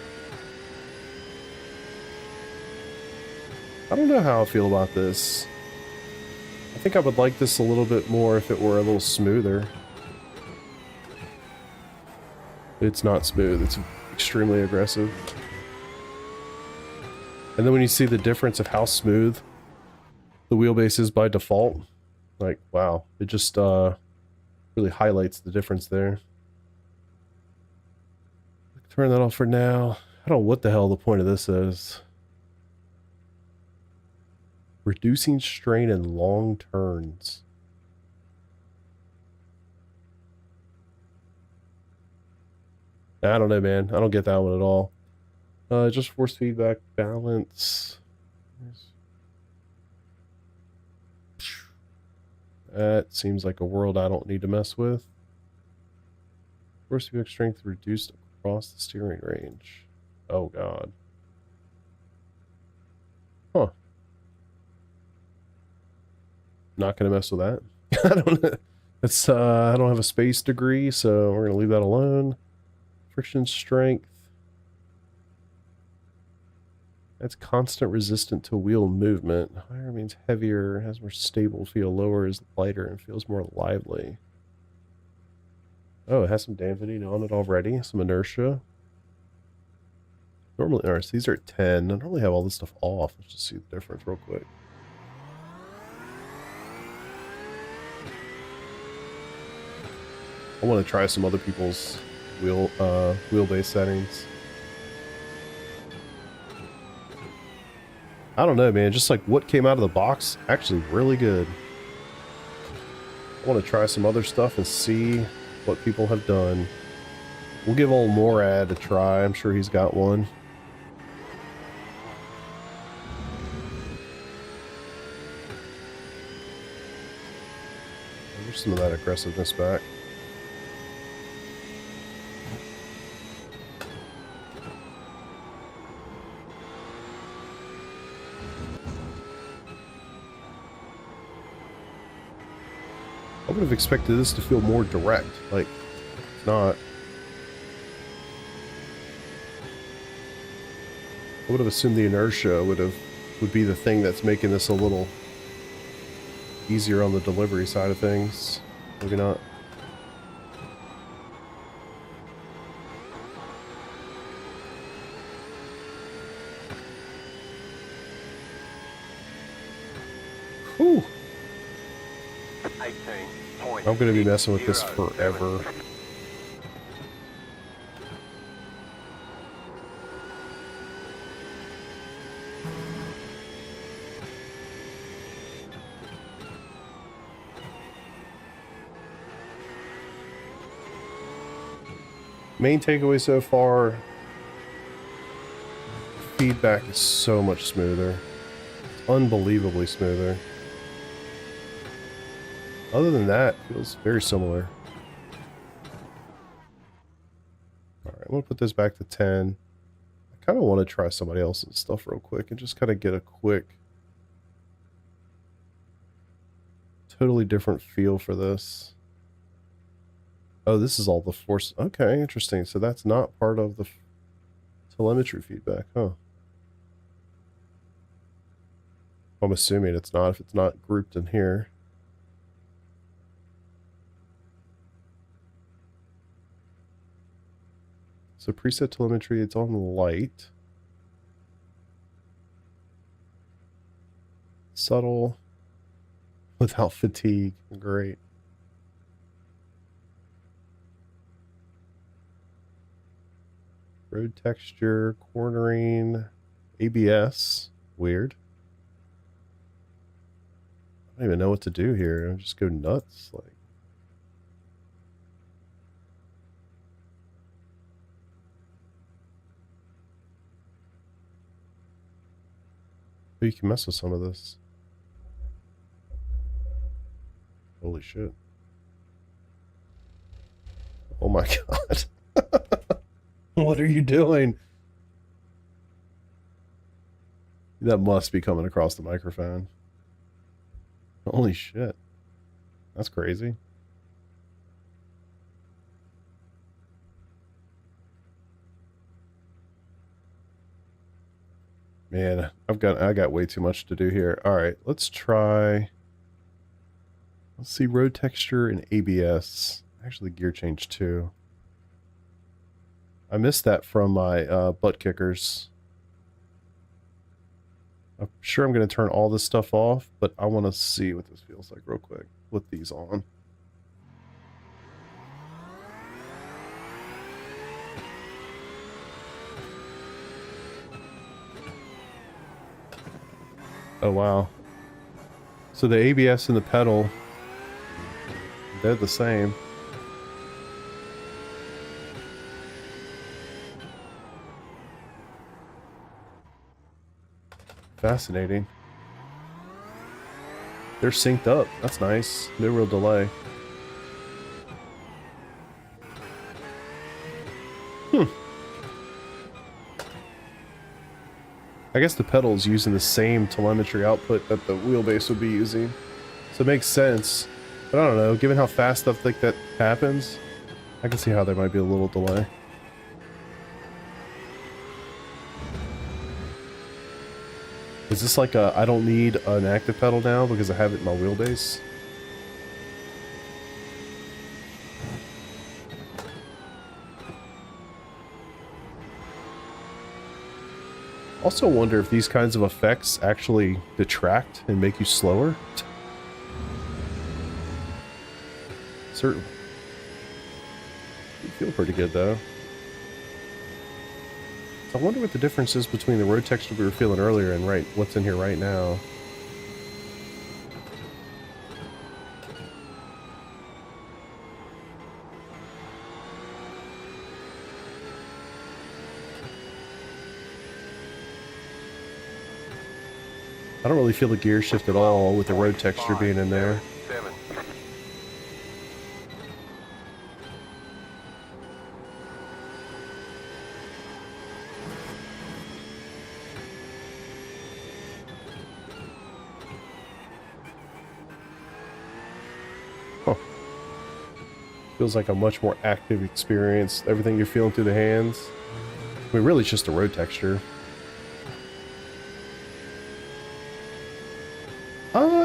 I don't know how I feel about this. I think I would like this a little bit more if it were a little smoother. It's not smooth, it's extremely aggressive. And then when you see the difference of how smooth the wheelbase is by default, like, wow, it just really highlights the difference there. Turn that off for now. I don't know what the hell the point of this is. Reducing strain in long turns. I don't know, man. I don't get that one at all. Just force feedback, balance. That seems like a world I don't need to mess with. Force feedback strength reduced across the steering range. Oh god. Huh. Not gonna mess with that. I don't know. It's I don't have a space degree, so we're gonna leave that alone. Friction strength. That's constant resistant to wheel movement. Higher means heavier, has more stable feel. Lower is lighter and feels more lively. Oh, it has some dampening on it already. Some inertia. Normally, or these are at 10. I normally have all this stuff off. Let's just see the difference real quick. I want to try some other people's wheelbase settings. I don't know, man. Just like what came out of the box, actually really good. I want to try some other stuff and see what people have done. We'll give old Morad a try. I'm sure he's got one. There's some of that aggressiveness back. I would have expected this to feel more direct. Like, it's not. I would have assumed the inertia would be the thing that's making this a little easier on the delivery side of things. Maybe not. Whew. I'm gonna be messing with this forever. Main takeaway so far, feedback is so much smoother. It's unbelievably smoother. Other than that, it feels very similar. Alright, I'm going to put this back to 10. I kind of want to try somebody else's stuff real quick and just kind of get a quick, totally different feel for this. Oh, this is all the force. Okay, interesting. So that's not part of the telemetry feedback, huh? I'm assuming it's not if it's not grouped in here. So preset telemetry, it's on light. Subtle. Without fatigue. Great. Road texture, cornering, ABS. Weird. I don't even know what to do here. I just go nuts. Like, you can mess with some of this. Holy shit. Oh my god. What are you doing? That must be coming across the microphone. Holy shit. That's crazy. Man, I got way too much to do here. All right, let's try. Let's see road texture and ABS. Actually, gear change too. I missed that from my butt kickers. I'm sure I'm going to turn all this stuff off, but I want to see what this feels like real quick with these on. Oh, wow. So the ABS and the pedal, they're the same. Fascinating. They're synced up. That's nice. No real delay. I guess the pedal's using the same telemetry output that the wheelbase would be using. So it makes sense. But I don't know, given how fast stuff like that happens, I can see how there might be a little delay. Is this like a, I don't need an active pedal now because I have it in my wheelbase? Also wonder if these kinds of effects actually detract and make you slower. Certainly. You feel pretty good though. So I wonder what the difference is between the road texture we were feeling earlier and what's in here right now. I don't really feel the gear shift at all with the road texture being in there. Huh. Feels like a much more active experience. Everything you're feeling through the hands. I mean, really it's just the road texture.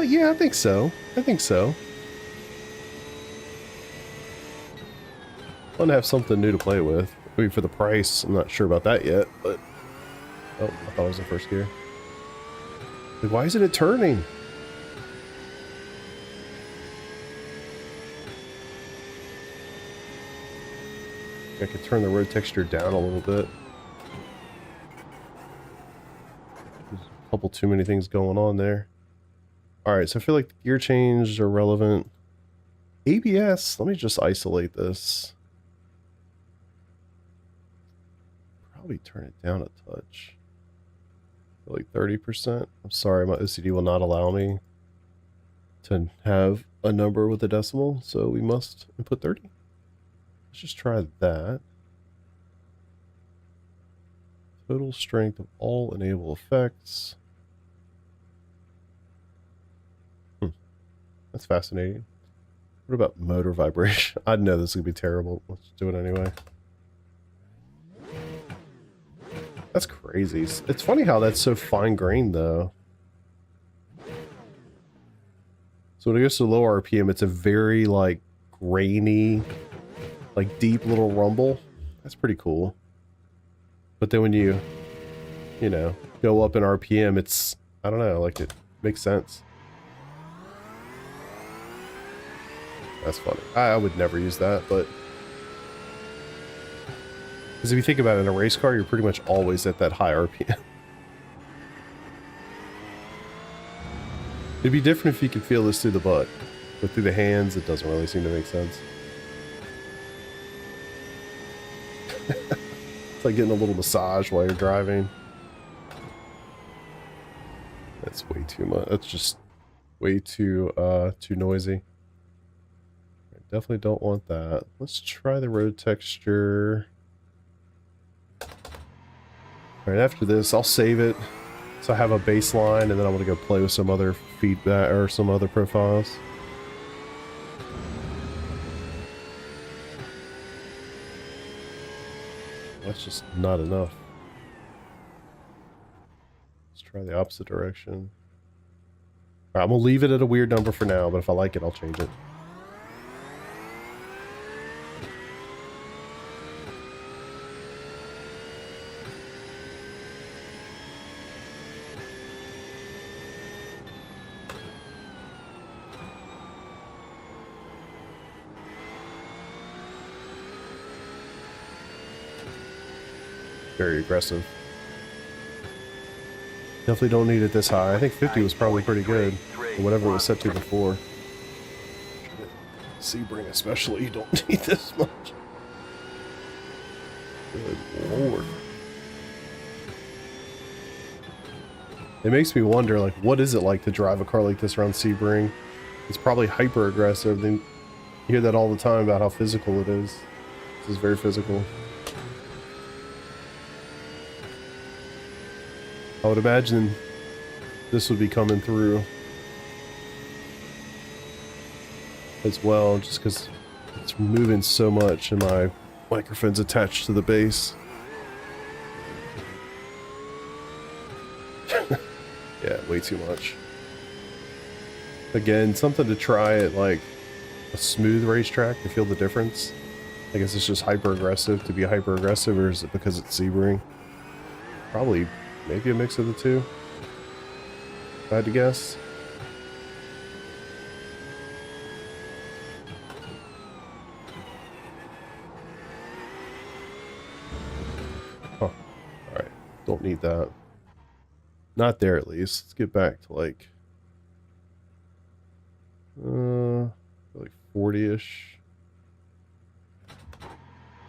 Yeah, I think so. I think so. Fun to have something new to play with. I mean, for the price, I'm not sure about that yet, but... Oh, I thought it was in first gear. Like, why isn't it turning? I could turn the road texture down a little bit. There's a couple too many things going on there. Alright, so I feel like the gear changes are relevant. ABS, let me just isolate this. Probably turn it down a touch. Like 30%. I'm sorry, my OCD will not allow me to have a number with a decimal, so we must input 30. Let's just try that. Total strength of all enable effects. That's fascinating. What about motor vibration? I know this is going to be terrible. Let's do it anyway. That's crazy. It's funny how that's so fine-grained, though. So when it goes to low RPM, it's a very, like, grainy, like, deep little rumble. That's pretty cool. But then when you know, go up in RPM, it's, I don't know, like, it makes sense. That's funny. I would never use that, but... Because if you think about it, in a race car, you're pretty much always at that high RPM. It'd be different if you could feel this through the butt, but through the hands, it doesn't really seem to make sense. It's like getting a little massage while you're driving. That's way too much. That's just way too noisy. I definitely don't want that. Let's try the road texture. Alright, after this, I'll save it. So I have a baseline, and then I'm going to go play with some other feedback or some other profiles. That's just not enough. Let's try the opposite direction. Alright, I'm going to leave it at a weird number for now, but if I like it, I'll change it. Very aggressive. Definitely don't need it this high. I think 50 was probably pretty good. Or whatever it was set to before. Sebring especially, you don't need this much. Good lord. It makes me wonder, like, what is it like to drive a car like this around Sebring? It's probably hyper aggressive. You hear that all the time about how physical it is. This is very physical. I would imagine this would be coming through as well, just because it's moving so much and my microphone's attached to the base. Yeah, way too much. Again, something to try at like a smooth racetrack to feel the difference. I guess it's just hyper aggressive to be hyper aggressive, or is it because it's Sebring? Probably. Maybe a mix of the two, if I had to guess. Huh. Alright. Don't need that. Not there, at least. Let's get back to like 40-ish.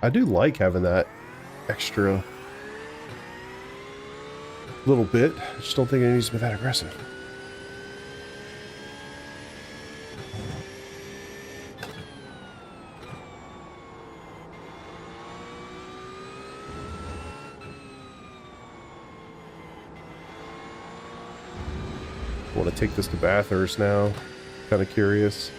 I do like having that extra little bit. I just don't think it needs to be that aggressive. I want to take this to Bathurst now. Kind of curious.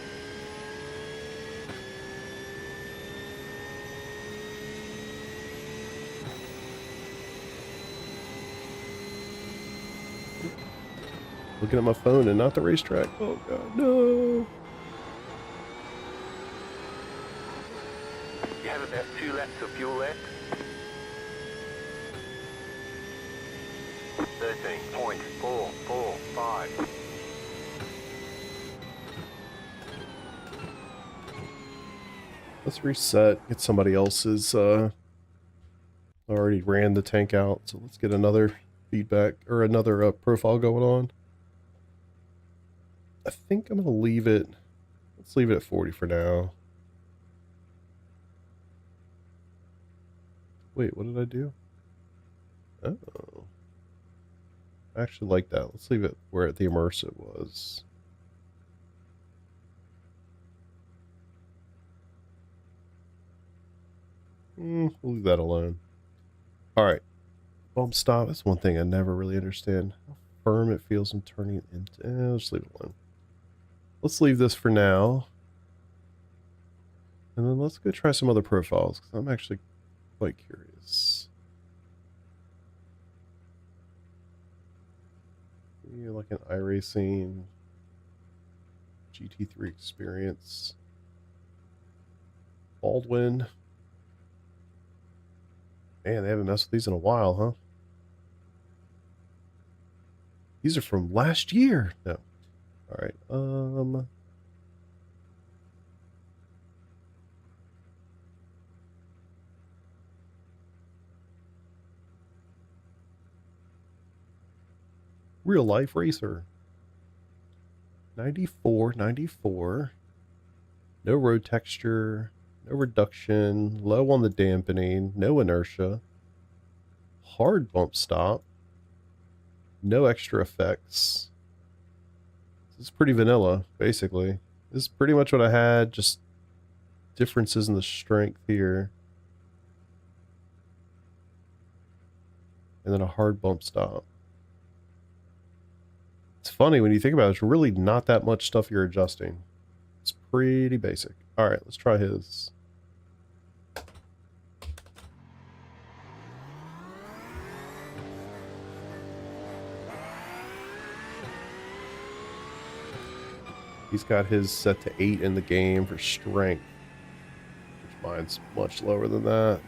Looking at my phone and not the racetrack. Oh god, no. You have about 2 laps of fuel left. 13.445. Let's reset. Get somebody else's. Already ran the tank out, so let's get another feedback or another profile going on. I think I'm gonna leave it. Let's leave it at 40 for now. Wait, what did I do? Oh. I actually like that. Let's leave it where the immersive was. We'll leave that alone. Alright. Bump stop. That's one thing I never really understand. How firm it feels when turning into... let's leave it alone. Let's leave this for now. And then let's go try some other profiles, because I'm actually quite curious. You like an iRacing GT3 experience. Baldwin. Man, they haven't messed with these in a while, huh? These are from last year. No. Alright, real life racer. 94, 94. No road texture, no reduction, low on the dampening, no inertia. Hard bump stop. No extra effects. This is pretty vanilla, basically. This is pretty much what I had, just differences in the strength here. And then a hard bump stop. It's funny when you think about it, it's really not that much stuff you're adjusting. It's pretty basic. Alright, let's try his. He's got his set to 8 in the game for strength, which mine's much lower than that.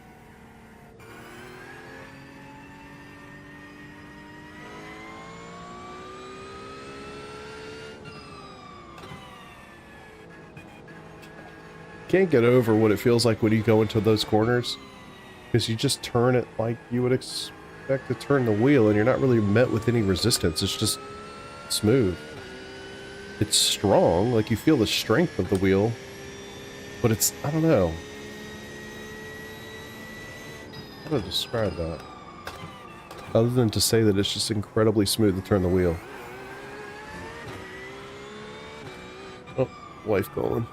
Can't get over what it feels like when you go into those corners, because you just turn it like you would expect to turn the wheel, and you're not really met with any resistance. It's just smooth. It's strong, like you feel the strength of the wheel, but it's, I don't know. How to describe that? Other than to say that it's just incredibly smooth to turn the wheel. Oh, wife calling.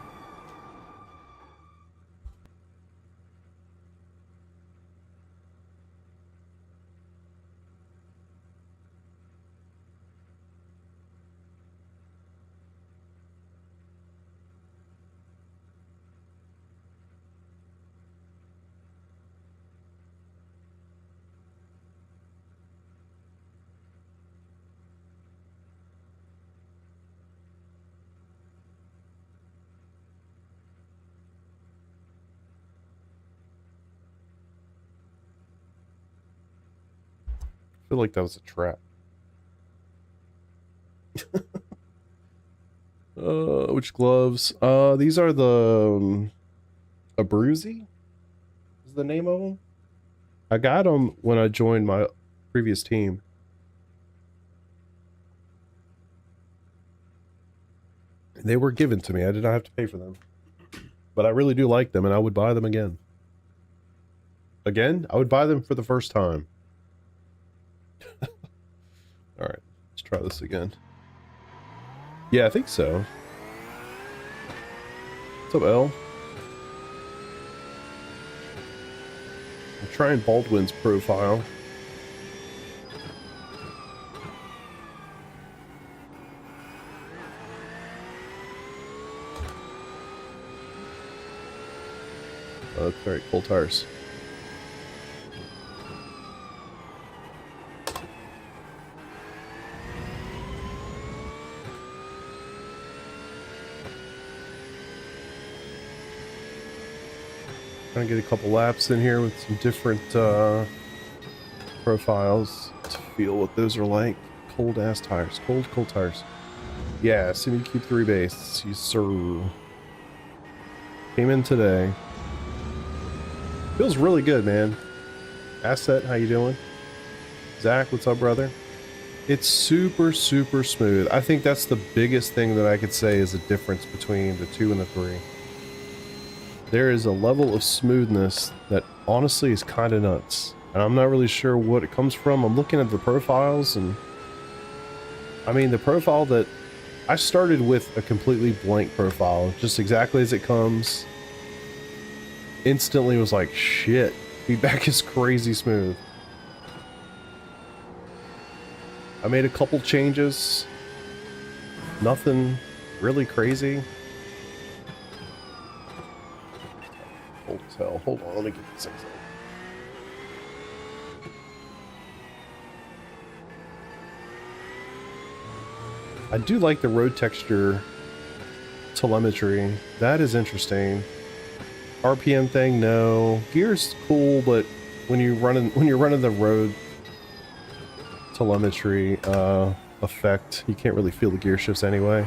I feel like that was a trap. Which gloves? These are the Abruzzi is the name of them. I got them when I joined my previous team. They were given to me. I did not have to pay for them. But I really do like them, and I would buy them again. Again? I would buy them for the first time. Alright, let's try this again. Yeah, I think so. What's up, L? I'm trying Baldwin's profile. Oh, that's right, full tires. Trying to get a couple laps in here with some different profiles to feel what those are like. Cold ass tires. Cold tires. Yeah, Simucube 3 base. Yes, sir. Came in today. Feels really good, man. Asset, how you doing? Zach, what's up, brother? It's super smooth. I think that's the biggest thing that I could say is a difference between the 2 and the 3. There is a level of smoothness that honestly is kind of nuts. And I'm not really sure what it comes from. I'm looking at the profiles and I mean, the profile that I started with a completely blank profile, just exactly as it comes. Instantly was like, shit, feedback is crazy smooth. I made a couple changes. Nothing really crazy. Old as hell. Hold on, let me get this thing set. I do like the road texture telemetry. That is interesting. RPM thing, no. Gear's cool, but when you're running the road telemetry effect, you can't really feel the gear shifts anyway.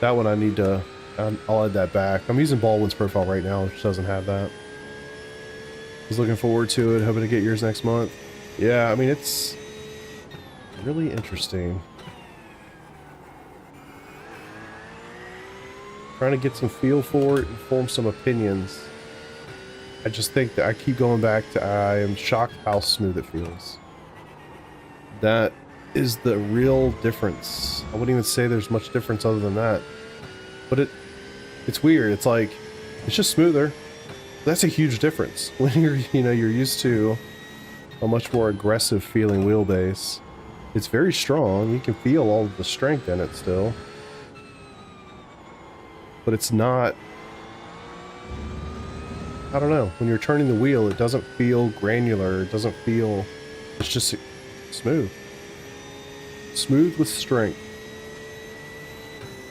That one I need to, I'll add that back. I'm using Baldwin's profile right now, which doesn't have that. I was looking forward to it, hoping to get yours next month. Yeah, I mean, it's really interesting. Trying to get some feel for it and form some opinions. I just think that I keep going back to I am shocked how smooth it feels. That is the real difference. I wouldn't even say there's much difference other than that. But it's weird. It's like, it's just smoother. That's a huge difference. When you're used to a much more aggressive feeling wheelbase. It's very strong. You can feel all of the strength in it still. But it's not, I don't know, when you're turning the wheel, it doesn't feel granular, it doesn't feel, it's just smooth. Smooth with strength.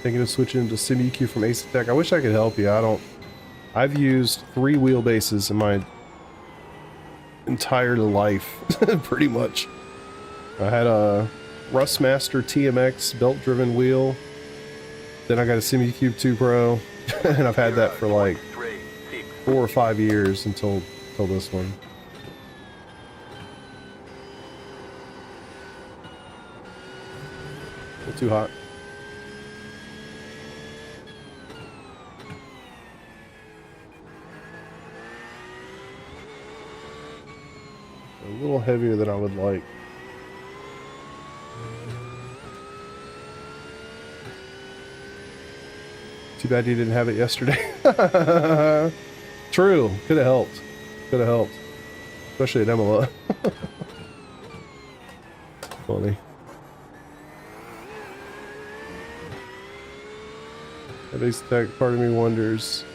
Thinking of switching to Simucube from Simucube. I wish I could help you. I've used 3 wheelbases in my entire life, pretty much. I had a Rustmaster TMX belt-driven wheel. Then I got a Simucube 2 Pro, and I've had that for like 4 or 5 years until this one. A little too hot. A little heavier than I would like. Too bad you didn't have it yesterday. True. Could have helped. Could have helped. Especially at Emila. Funny. BavarianSimTec, part of me wonders.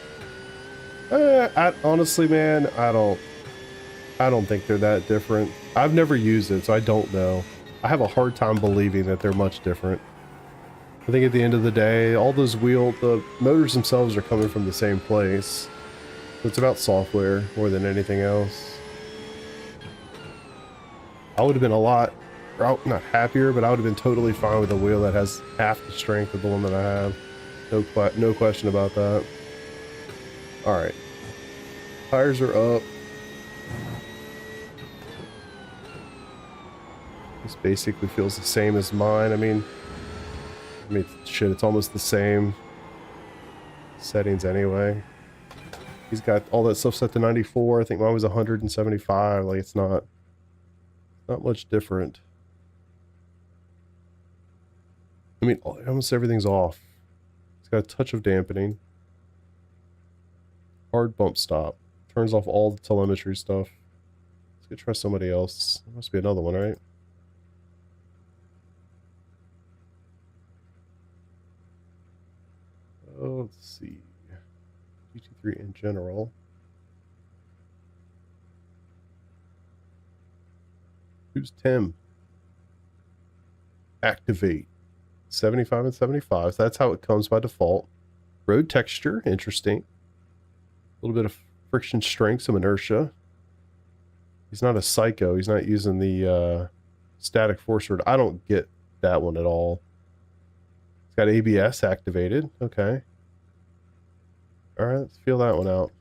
Honestly, man, I don't think they're that different. I've never used it, so I don't know. I have a hard time believing that they're much different. I think at the end of the day, all those the motors themselves are coming from the same place. It's about software more than anything else. I would have been a lot, not happier, but I would have been totally fine with a wheel that has half the strength of the one that I have. No question about that. Alright. Tires are up. This basically feels the same as mine. I mean, shit, it's almost the same settings anyway. He's got all that stuff set to 94. I think mine was 175. Like, it's not much different. I mean, almost everything's off. It's got a touch of dampening. Hard bump stop. Turns off all the telemetry stuff. Let's go try somebody else. There must be another one, right? Oh, let's see. GT3 in general. Who's Tim? Activate. 75 and 75. So that's how it comes by default. Road texture, interesting. A little bit of friction strength, some inertia. He's not a psycho. He's not using the static force word. I don't get that one at all. It's got ABS activated. Okay. All right, let's feel that one out.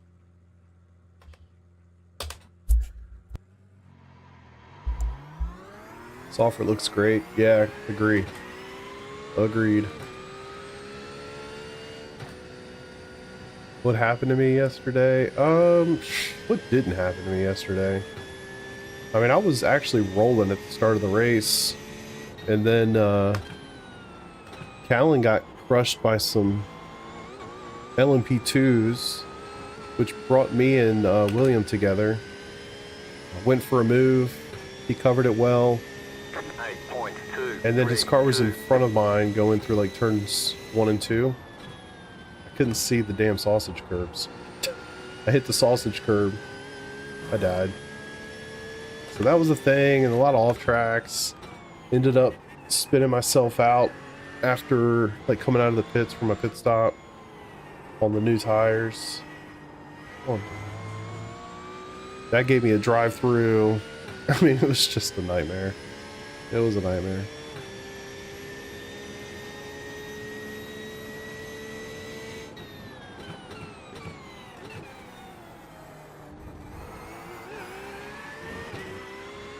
Software looks great. Yeah, agree. Agreed. What happened to me yesterday? What didn't happen to me yesterday? I mean, I was actually rolling at the start of the race. And then Callan got crushed by some LMP2s, which brought me and William together. I went for a move, he covered it well, 8.2. and then his car was in front of mine going through like turns 1 and 2. I couldn't see the damn sausage curbs. I hit the sausage curb, I died. So that was a thing, and a lot of off tracks. Ended up spinning myself out after like coming out of the pits from my pit stop on the new tires. Oh. That gave me a drive through. I mean, it was just a nightmare. It was a nightmare.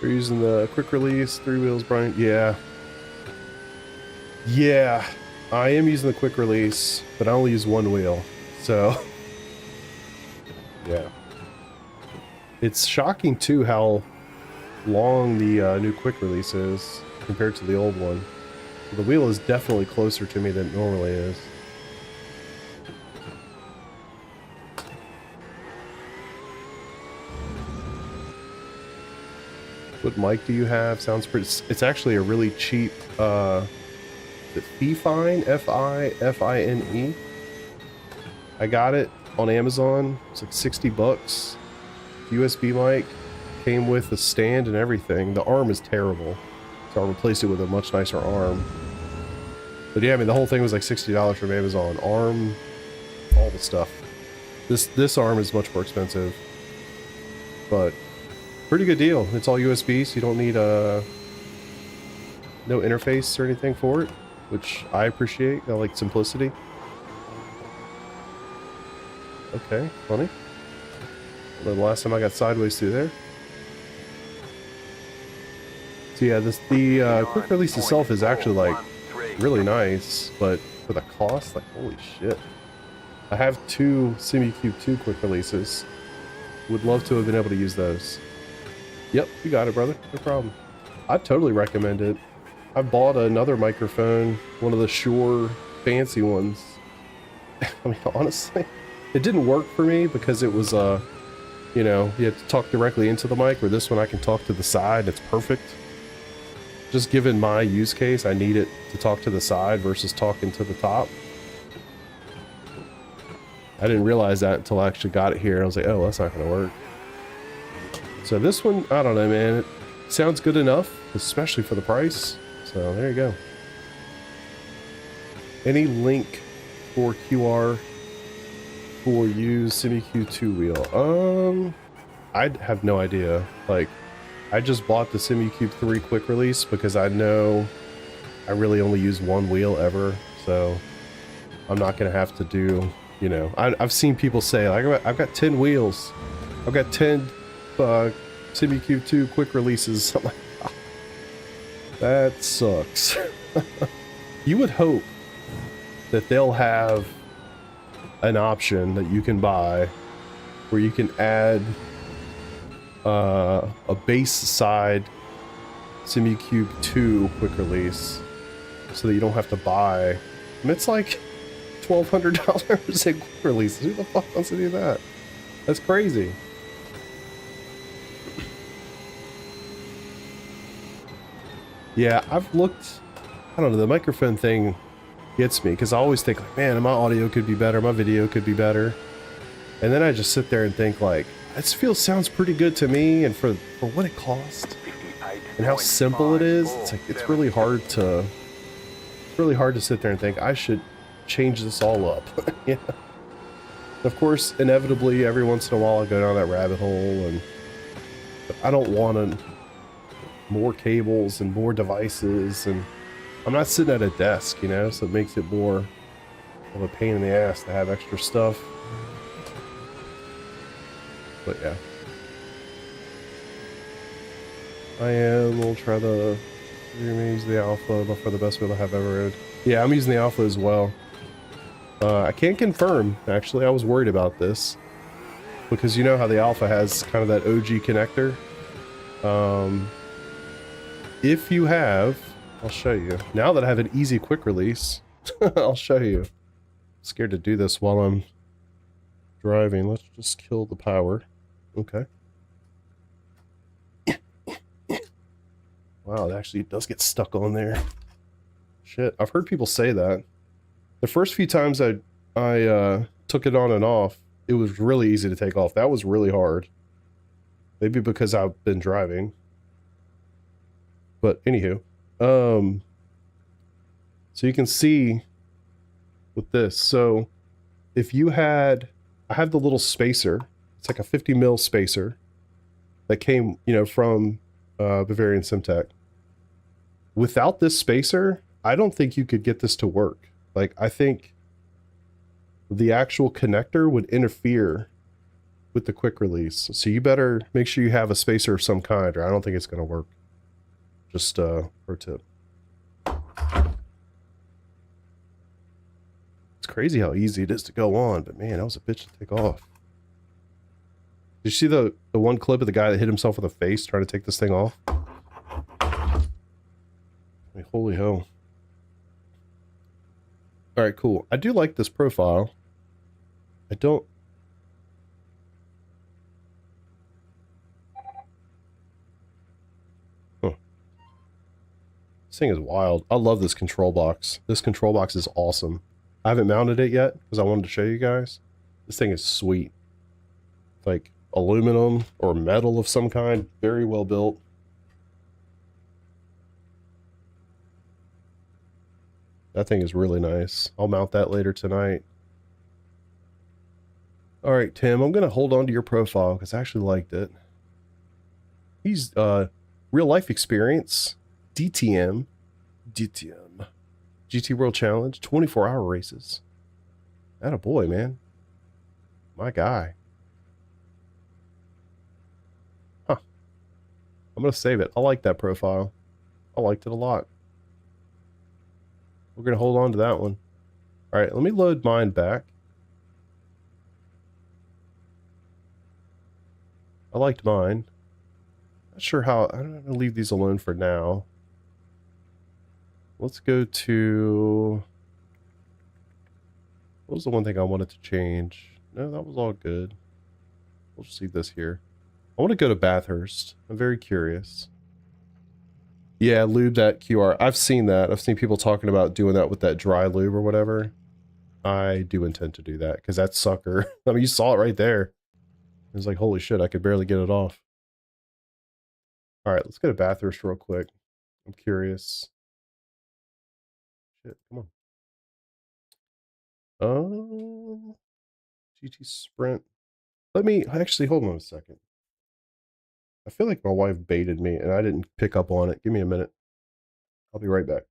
We're using the quick release, 3 wheels, Brian. Yeah. Yeah, I am using the quick release, but I only use 1 wheel. So, yeah. It's shocking too how long the new quick release is compared to the old one. So the wheel is definitely closer to me than it normally is. What mic do you have? Sounds pretty... It's actually a really cheap, is it Fifine? F-I-F-I-N-E? I got it on Amazon. It's like 60 bucks. USB mic. Came with a stand and everything. The arm is terrible, so I replaced it with a much nicer arm. But yeah, I mean, the whole thing was like $60 from Amazon. Arm, all the stuff. This arm is much more expensive, but pretty good deal. It's all USB, so you don't need no interface or anything for it, which I appreciate. I like simplicity. Okay, funny. The last time I got sideways through there. So yeah, the quick release itself is actually like really nice, but for the cost, like holy shit. I have 2 Simucube 2 quick releases. Would love to have been able to use those. Yep, you got it, brother. No problem. I'd totally recommend it. I bought another microphone, one of the Shure fancy ones. I mean, honestly, it didn't work for me because it was, you know, you have to talk directly into the mic, where this one I can talk to the side. It's perfect. Just given my use case, I need it to talk to the side versus talking to the top. I didn't realize that until I actually got it here. I was like, oh, that's not going to work. So this one, I don't know, man. It sounds good enough, especially for the price. So there you go. Any link for QR for used Simucube 2 wheel? I have no idea. Like, I just bought the Simucube 3 quick release because I know I really only use 1 wheel ever. So I'm not going to have to do, you know, I've seen people say, like, I've got 10 wheels. I've got 10 Simucube 2 quick releases. I'm like, oh, that sucks. You would hope that they'll have an option that you can buy where you can add a base side Simucube 2 quick release so that you don't have to buy. I mean, it's like $1,200 in quick releases. Who the fuck wants to do that? That's crazy. Yeah, I've looked, I don't know, the microphone thing gets me because I always think like, man, my audio could be better, my video could be better. And then I just sit there and think like, this sounds pretty good to me, and for what it cost and how simple it is, it's like it's really hard to sit there and think I should change this all up. Yeah. Of course, inevitably every once in a while I go down that rabbit hole, and I don't want more cables and more devices, and I'm not sitting at a desk, you know, so it makes it more of a pain in the ass to have extra stuff. But yeah, we'll try the, you're gonna use the Alpha for the best wheel I have ever rode. Yeah, I'm using the Alpha as well. I can't confirm, actually. I was worried about this because you know how the Alpha has kind of that OG connector. If you have I'll show you. Now that I have an easy quick release, I'll show you. I'm scared to do this while I'm driving. Let's just kill the power. Okay. Wow, it actually does get stuck on there. Shit, I've heard people say that. The first few times I took it on and off, it was really easy to take off. That was really hard. Maybe because I've been driving. But anywho, so you can see with this. So if you had, I have the little spacer. It's like a 50 mil spacer that came, you know, from BavarianSimTec. Without this spacer, I don't think you could get this to work. Like, I think the actual connector would interfere with the quick release. So you better make sure you have a spacer of some kind, or I don't think it's going to work. Just pro tip. It's crazy how easy it is to go on, but man, that was a bitch to take off. Did you see the one clip of the guy that hit himself in the face trying to take this thing off? Like, holy hell. Alright, cool. I do like this profile. I don't... Huh. This thing is wild. I love this control box. This control box is awesome. I haven't mounted it yet because I wanted to show you guys. This thing is sweet. It's like aluminum or metal of some kind. Very well built. That thing is really nice. I'll mount that later tonight. All right, Tim, I'm going to hold on to your profile because I actually liked it. He's real life experience, DTM, GT World Challenge, 24-hour races. Atta boy, man. My guy. Huh. I'm going to save it. I like that profile. I liked it a lot. We're going to hold on to that one. All right, let me load mine back. I liked mine. Not sure how. I'm going to leave these alone for now. Let's go to... What was the one thing I wanted to change? No, that was all good. We'll just leave this here. I want to go to Bathurst. I'm very curious. Yeah, lube that QR. I've seen that. I've seen people talking about doing that with that dry lube or whatever. I do intend to do that because that sucker. I mean, you saw it right there. It was like, holy shit, I could barely get it off. All right, let's go to Bathurst real quick. I'm curious. Shit, come on. Oh, GT Sprint. Let me actually hold on a second. I feel like my wife baited me and I didn't pick up on it. Give me a minute. I'll be right back.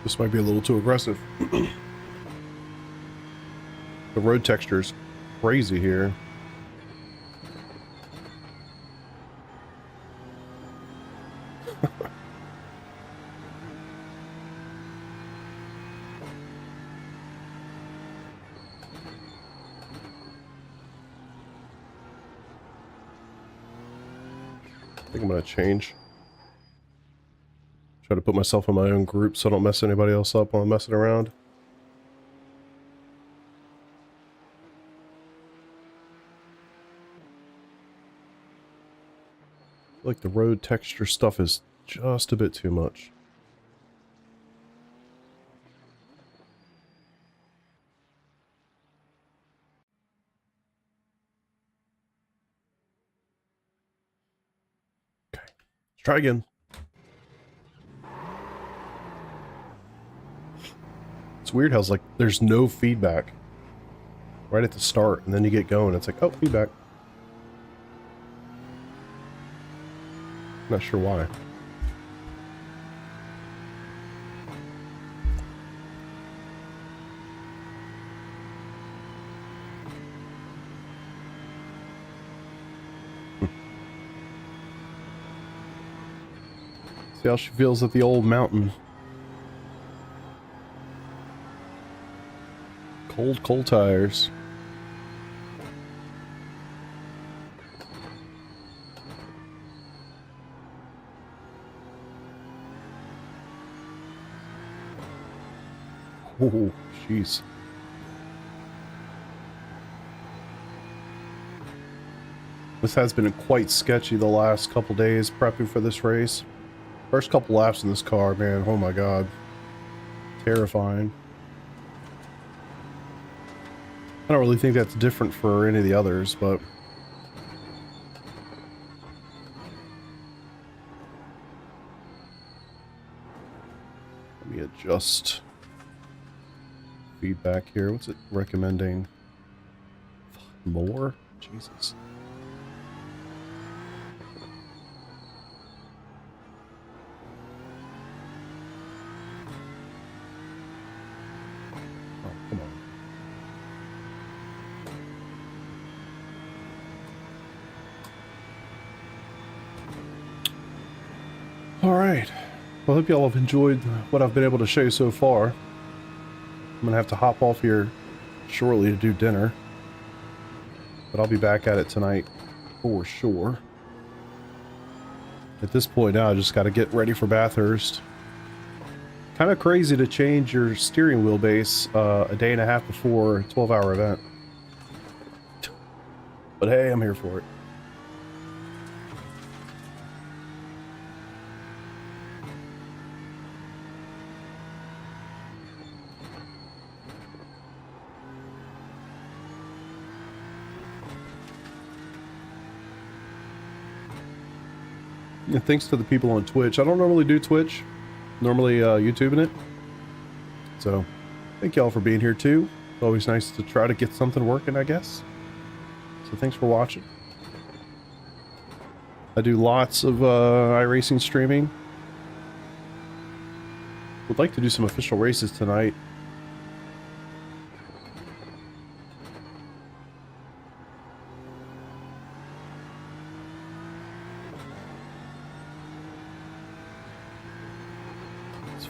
This might be a little too aggressive. The road texture's crazy here. I think I'm gonna change. Try to put myself in my own group so I don't mess anybody else up while I'm messing around. Like the road texture stuff is just a bit too much. Okay, let's try again. It's weird how it's like there's no feedback right at the start, and then you get going. It's like, oh, feedback. Not sure why. See how she feels at the old mountain. Cold tires. Oh, jeez. This has been quite sketchy the last couple days prepping for this race. First couple laps in this car, man, oh my god. Terrifying. I don't really think that's different for any of the others, but... let me adjust feedback here. What's it recommending? More? Jesus. Alright, well, I hope y'all have enjoyed what I've been able to show you so far. I'm gonna have to hop off here shortly to do dinner, but I'll be back at it tonight for sure. At this point now, I just gotta get ready for Bathurst. Kind of crazy to change your steering wheel base a day and a half before a 12-hour event. But hey, I'm here for it. And thanks to the people on Twitch. I don't normally do Twitch, normally YouTubing it. So thank y'all for being here too. It's always nice to try to get something working, I guess. So thanks for watching. I do lots of iRacing streaming. Would like to do some official races tonight.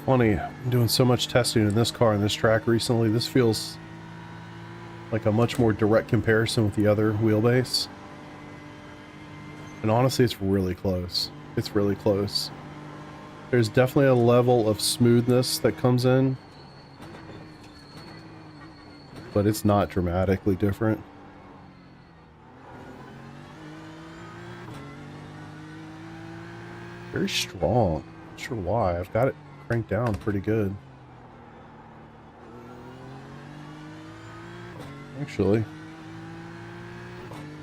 Funny, I'm doing so much testing in this car and this track recently. This feels like a much more direct comparison with the other wheelbase. And honestly, it's really close. It's really close. There's definitely a level of smoothness that comes in, but it's not dramatically different. Very strong. Not sure why. I've got it cranked down pretty good. Actually,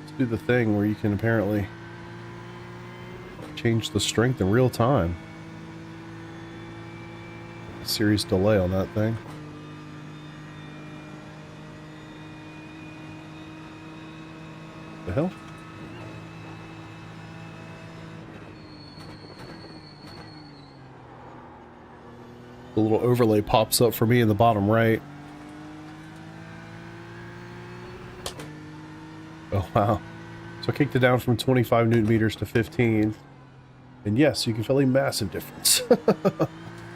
let's do the thing where you can apparently change the strength in real time. A serious delay on that thing. The hell? The little overlay pops up for me in the bottom right. Oh wow. So I kicked it down from 25 Newton meters to 15. And yes, you can feel a massive difference.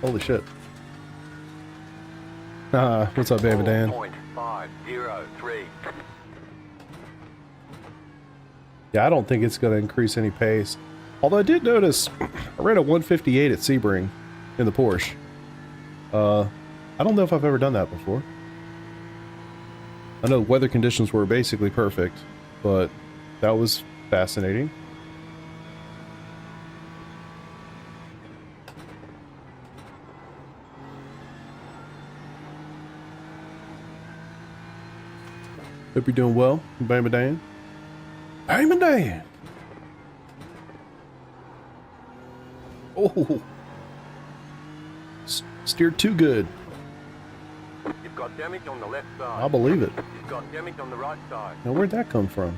Holy shit. What's up, baby Dan? 4.503. Yeah, I don't think it's going to increase any pace. Although I did notice I ran a 158 at Sebring in the Porsche. I don't know if I've ever done that before. I know weather conditions were basically perfect, but that was fascinating. Hope you're doing well, Bama Dan. Bama Dan! Oh! Steered too good. got damage on the left side. I'll believe it. You've got damage on the right side. Now, where'd that come from?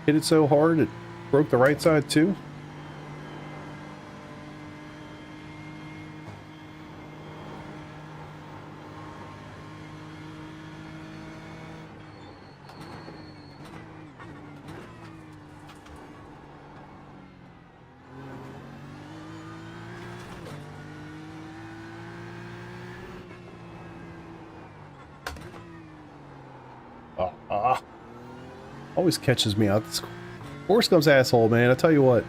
Hit it so hard it broke the right side too? Always catches me out. This Forrest Gump's asshole, man. I tell you what.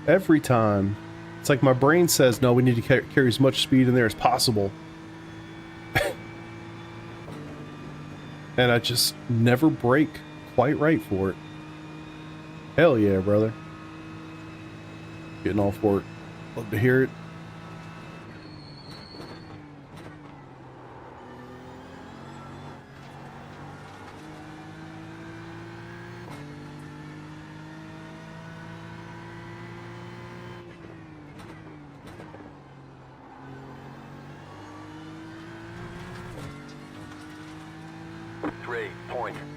Every time. It's like my brain says, no, we need to carry as much speed in there as possible. And I just never brake quite right for it. Hell yeah, brother. Getting all for it. Love to hear it.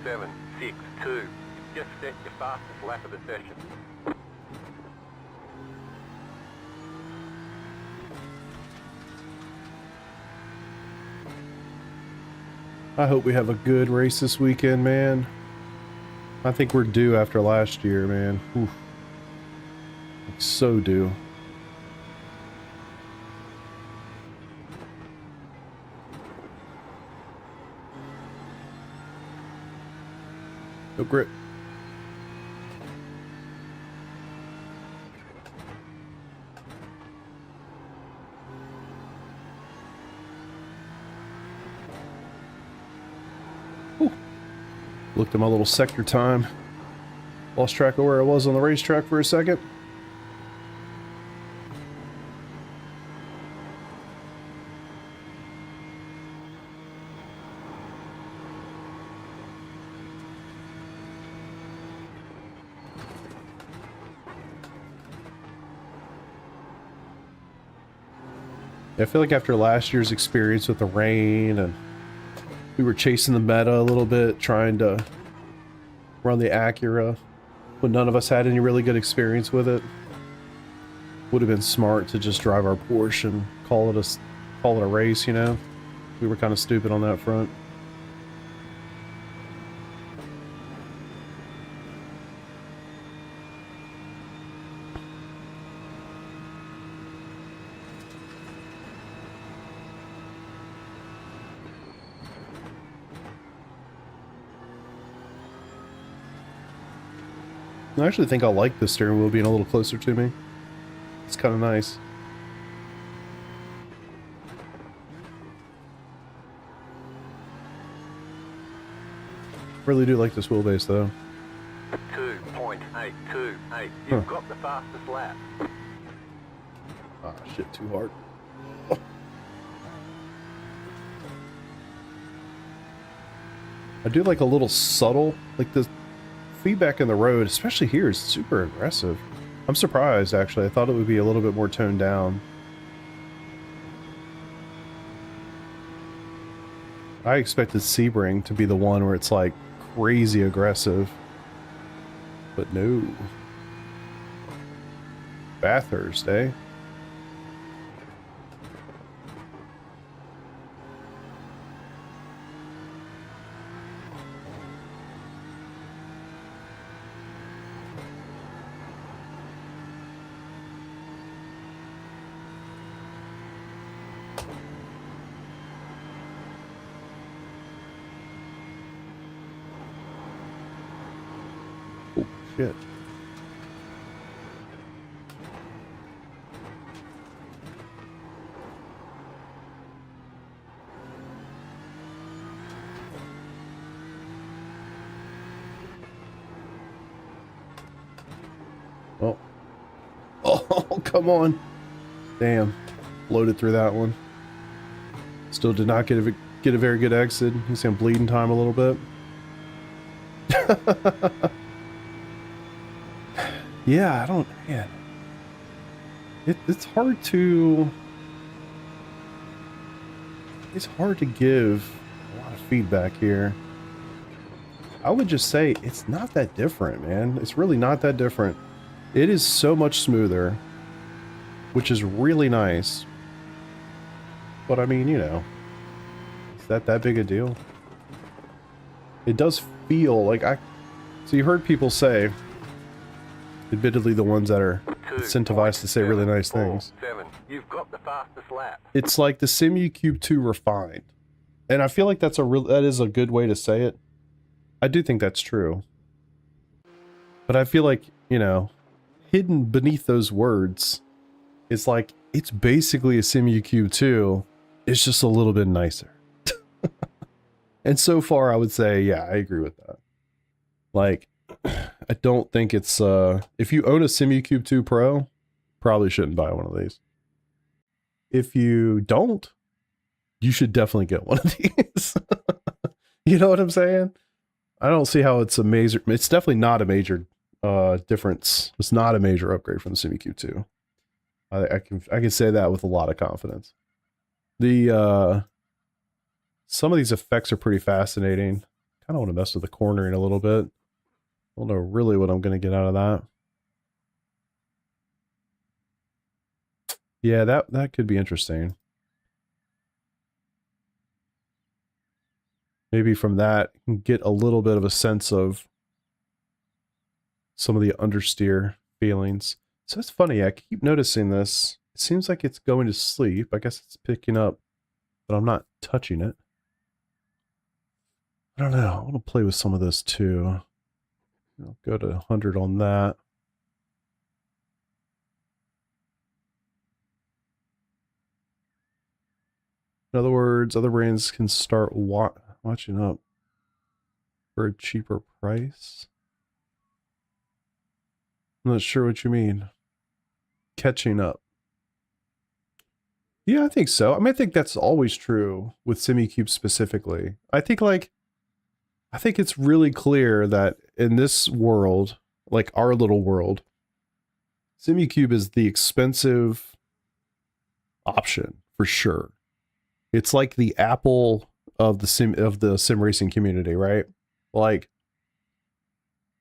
.762. Just set your fastest lap of the session. I hope we have a good race this weekend, man. I think we're due after last year, man. Oof. Like so due. No grip. Ooh. Looked at my little sector time. Lost track of where I was on the racetrack for a second. I feel like after last year's experience with the rain and we were chasing the meta a little bit, trying to run the Acura when none of us had any really good experience with it. Would have been smart to just drive our Porsche and call it a race, you know? We were kind of stupid on that front. I actually think I like the steering wheel being a little closer to me. It's kind of nice. Really do like this wheelbase though. 2.828. You've got the fastest lap. Ah, shit, too hard. I do like a little subtle, like the feedback in the road, especially here, is super aggressive. I'm surprised, actually. I thought it would be a little bit more toned down. I expected Sebring to be the one where it's like crazy aggressive. But no. Bathurst, eh? Shit. Oh. Oh, come on. Damn. Loaded through that one. Still did not get a very good exit. You see I'm bleeding time a little bit. Yeah, I don't, man. It's hard to... it's hard to give a lot of feedback here. I would just say it's not that different, man. It's really not that different. It is so much smoother, which is really nice. But I mean, you know, is that big a deal? It does feel like so you heard people say, admittedly the ones that are incentivized to say really nice things. You've got the fastest lap. It's like the Simucube 2 refined. And I feel like that is a good way to say it. I do think that's true. But I feel like, you know, hidden beneath those words is like, it's basically a Simucube 2. It's just a little bit nicer. And so far I would say, yeah, I agree with that. Like, I don't think it's, if you own a Simucube 2 Pro, probably shouldn't buy one of these. If you don't, you should definitely get one of these. You know what I'm saying? I don't see how it's a major, it's definitely not a major difference. It's not a major upgrade from the Simucube 2. I can say that with a lot of confidence. The some of these effects are pretty fascinating. Kind of want to mess with the cornering a little bit. I don't know really what I'm going to get out of that. Yeah, that could be interesting. Maybe from that, you can get a little bit of a sense of some of the understeer feelings. So it's funny, I keep noticing this. It seems like it's going to sleep. I guess it's picking up, but I'm not touching it. I don't know. I want to play with some of this too. I'll go to 100 on that. In other words, other brands can start watching up for a cheaper price. I'm not sure what you mean. Catching up. Yeah, I think so. I mean, I think that's always true with Simucube specifically. I think it's really clear that in this world, like our little world, Simucube is the expensive option for sure. It's like the Apple of the sim racing community, right? Like,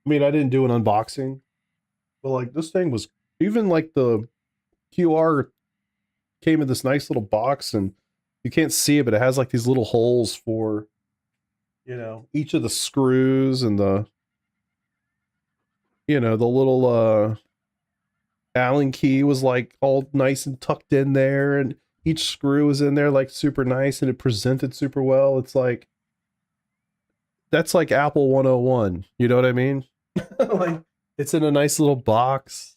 I mean, I didn't do an unboxing, but like this thing was, even like the QR came in this nice little box, and you can't see it, but it has like these little holes for, you know, each of the screws, and the, you know, the little Allen key was like all nice and tucked in there, and each screw was in there like super nice, and it presented super well. It's like, that's like Apple 101, you know what I mean? Like, it's in a nice little box.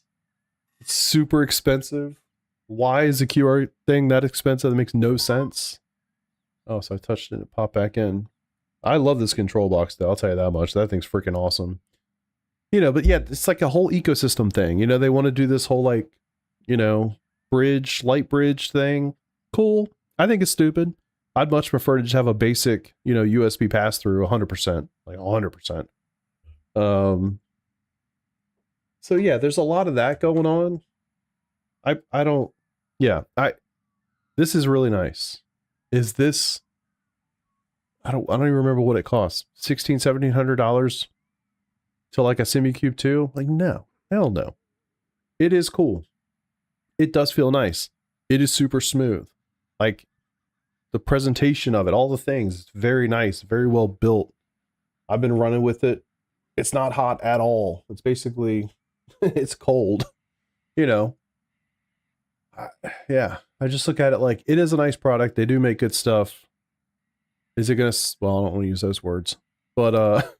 It's super expensive. Why is a QR thing that expensive? That makes no sense. Oh, so I touched it and it popped back in. I love this control box though, I'll tell you that much. That thing's freaking awesome. You know, but yeah, it's like a whole ecosystem thing. You know, they want to do this whole like, you know, light bridge thing. Cool. I think it's stupid. I'd much prefer to just have a basic, you know, USB pass through 100%, like 100%. So yeah, there's a lot of that going on. This is really nice. Is this, I don't even remember what it costs. $1,700 to like a Simucube 2? Like, no, hell no. It is cool. It does feel nice. It is super smooth. Like, the presentation of it, all the things, it's very nice, very well built. I've been running with it. It's not hot at all. It's basically, it's cold, you know. Yeah, I just look at it like, it is a nice product. They do make good stuff. Is it gonna, well, I don't want to use those words, but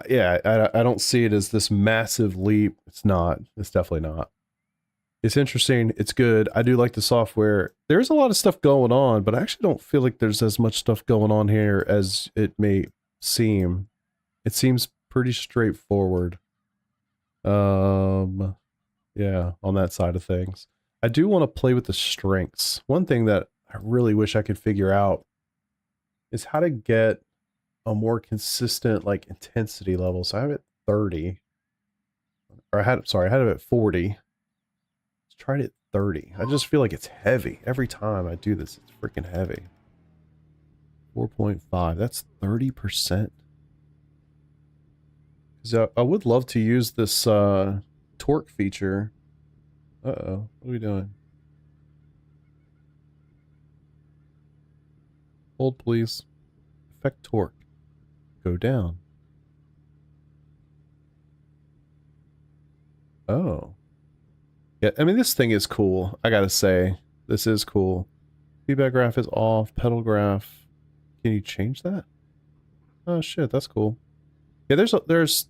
yeah, I don't see it as this massive leap. It's not. It's definitely not. It's interesting. It's good. I do like the software. There's a lot of stuff going on, but I actually don't feel like there's as much stuff going on here as it may seem. It seems pretty straightforward. Yeah, on that side of things. I do want to play with the strengths. One thing that I really wish I could figure out is how to get a more consistent like intensity level. So I have it 30. Or I had it at 40. Let's try it at 30. I just feel like it's heavy. Every time I do this, it's freaking heavy. 4.5. That's 30%. Because I would love to use this torque feature. Uh-oh. What are we doing? Hold, please. Effect torque. Go down. Oh. Yeah, I mean, this thing is cool. I gotta say. This is cool. Feedback graph is off. Pedal graph. Can you change that? Oh, shit. That's cool. Yeah, there's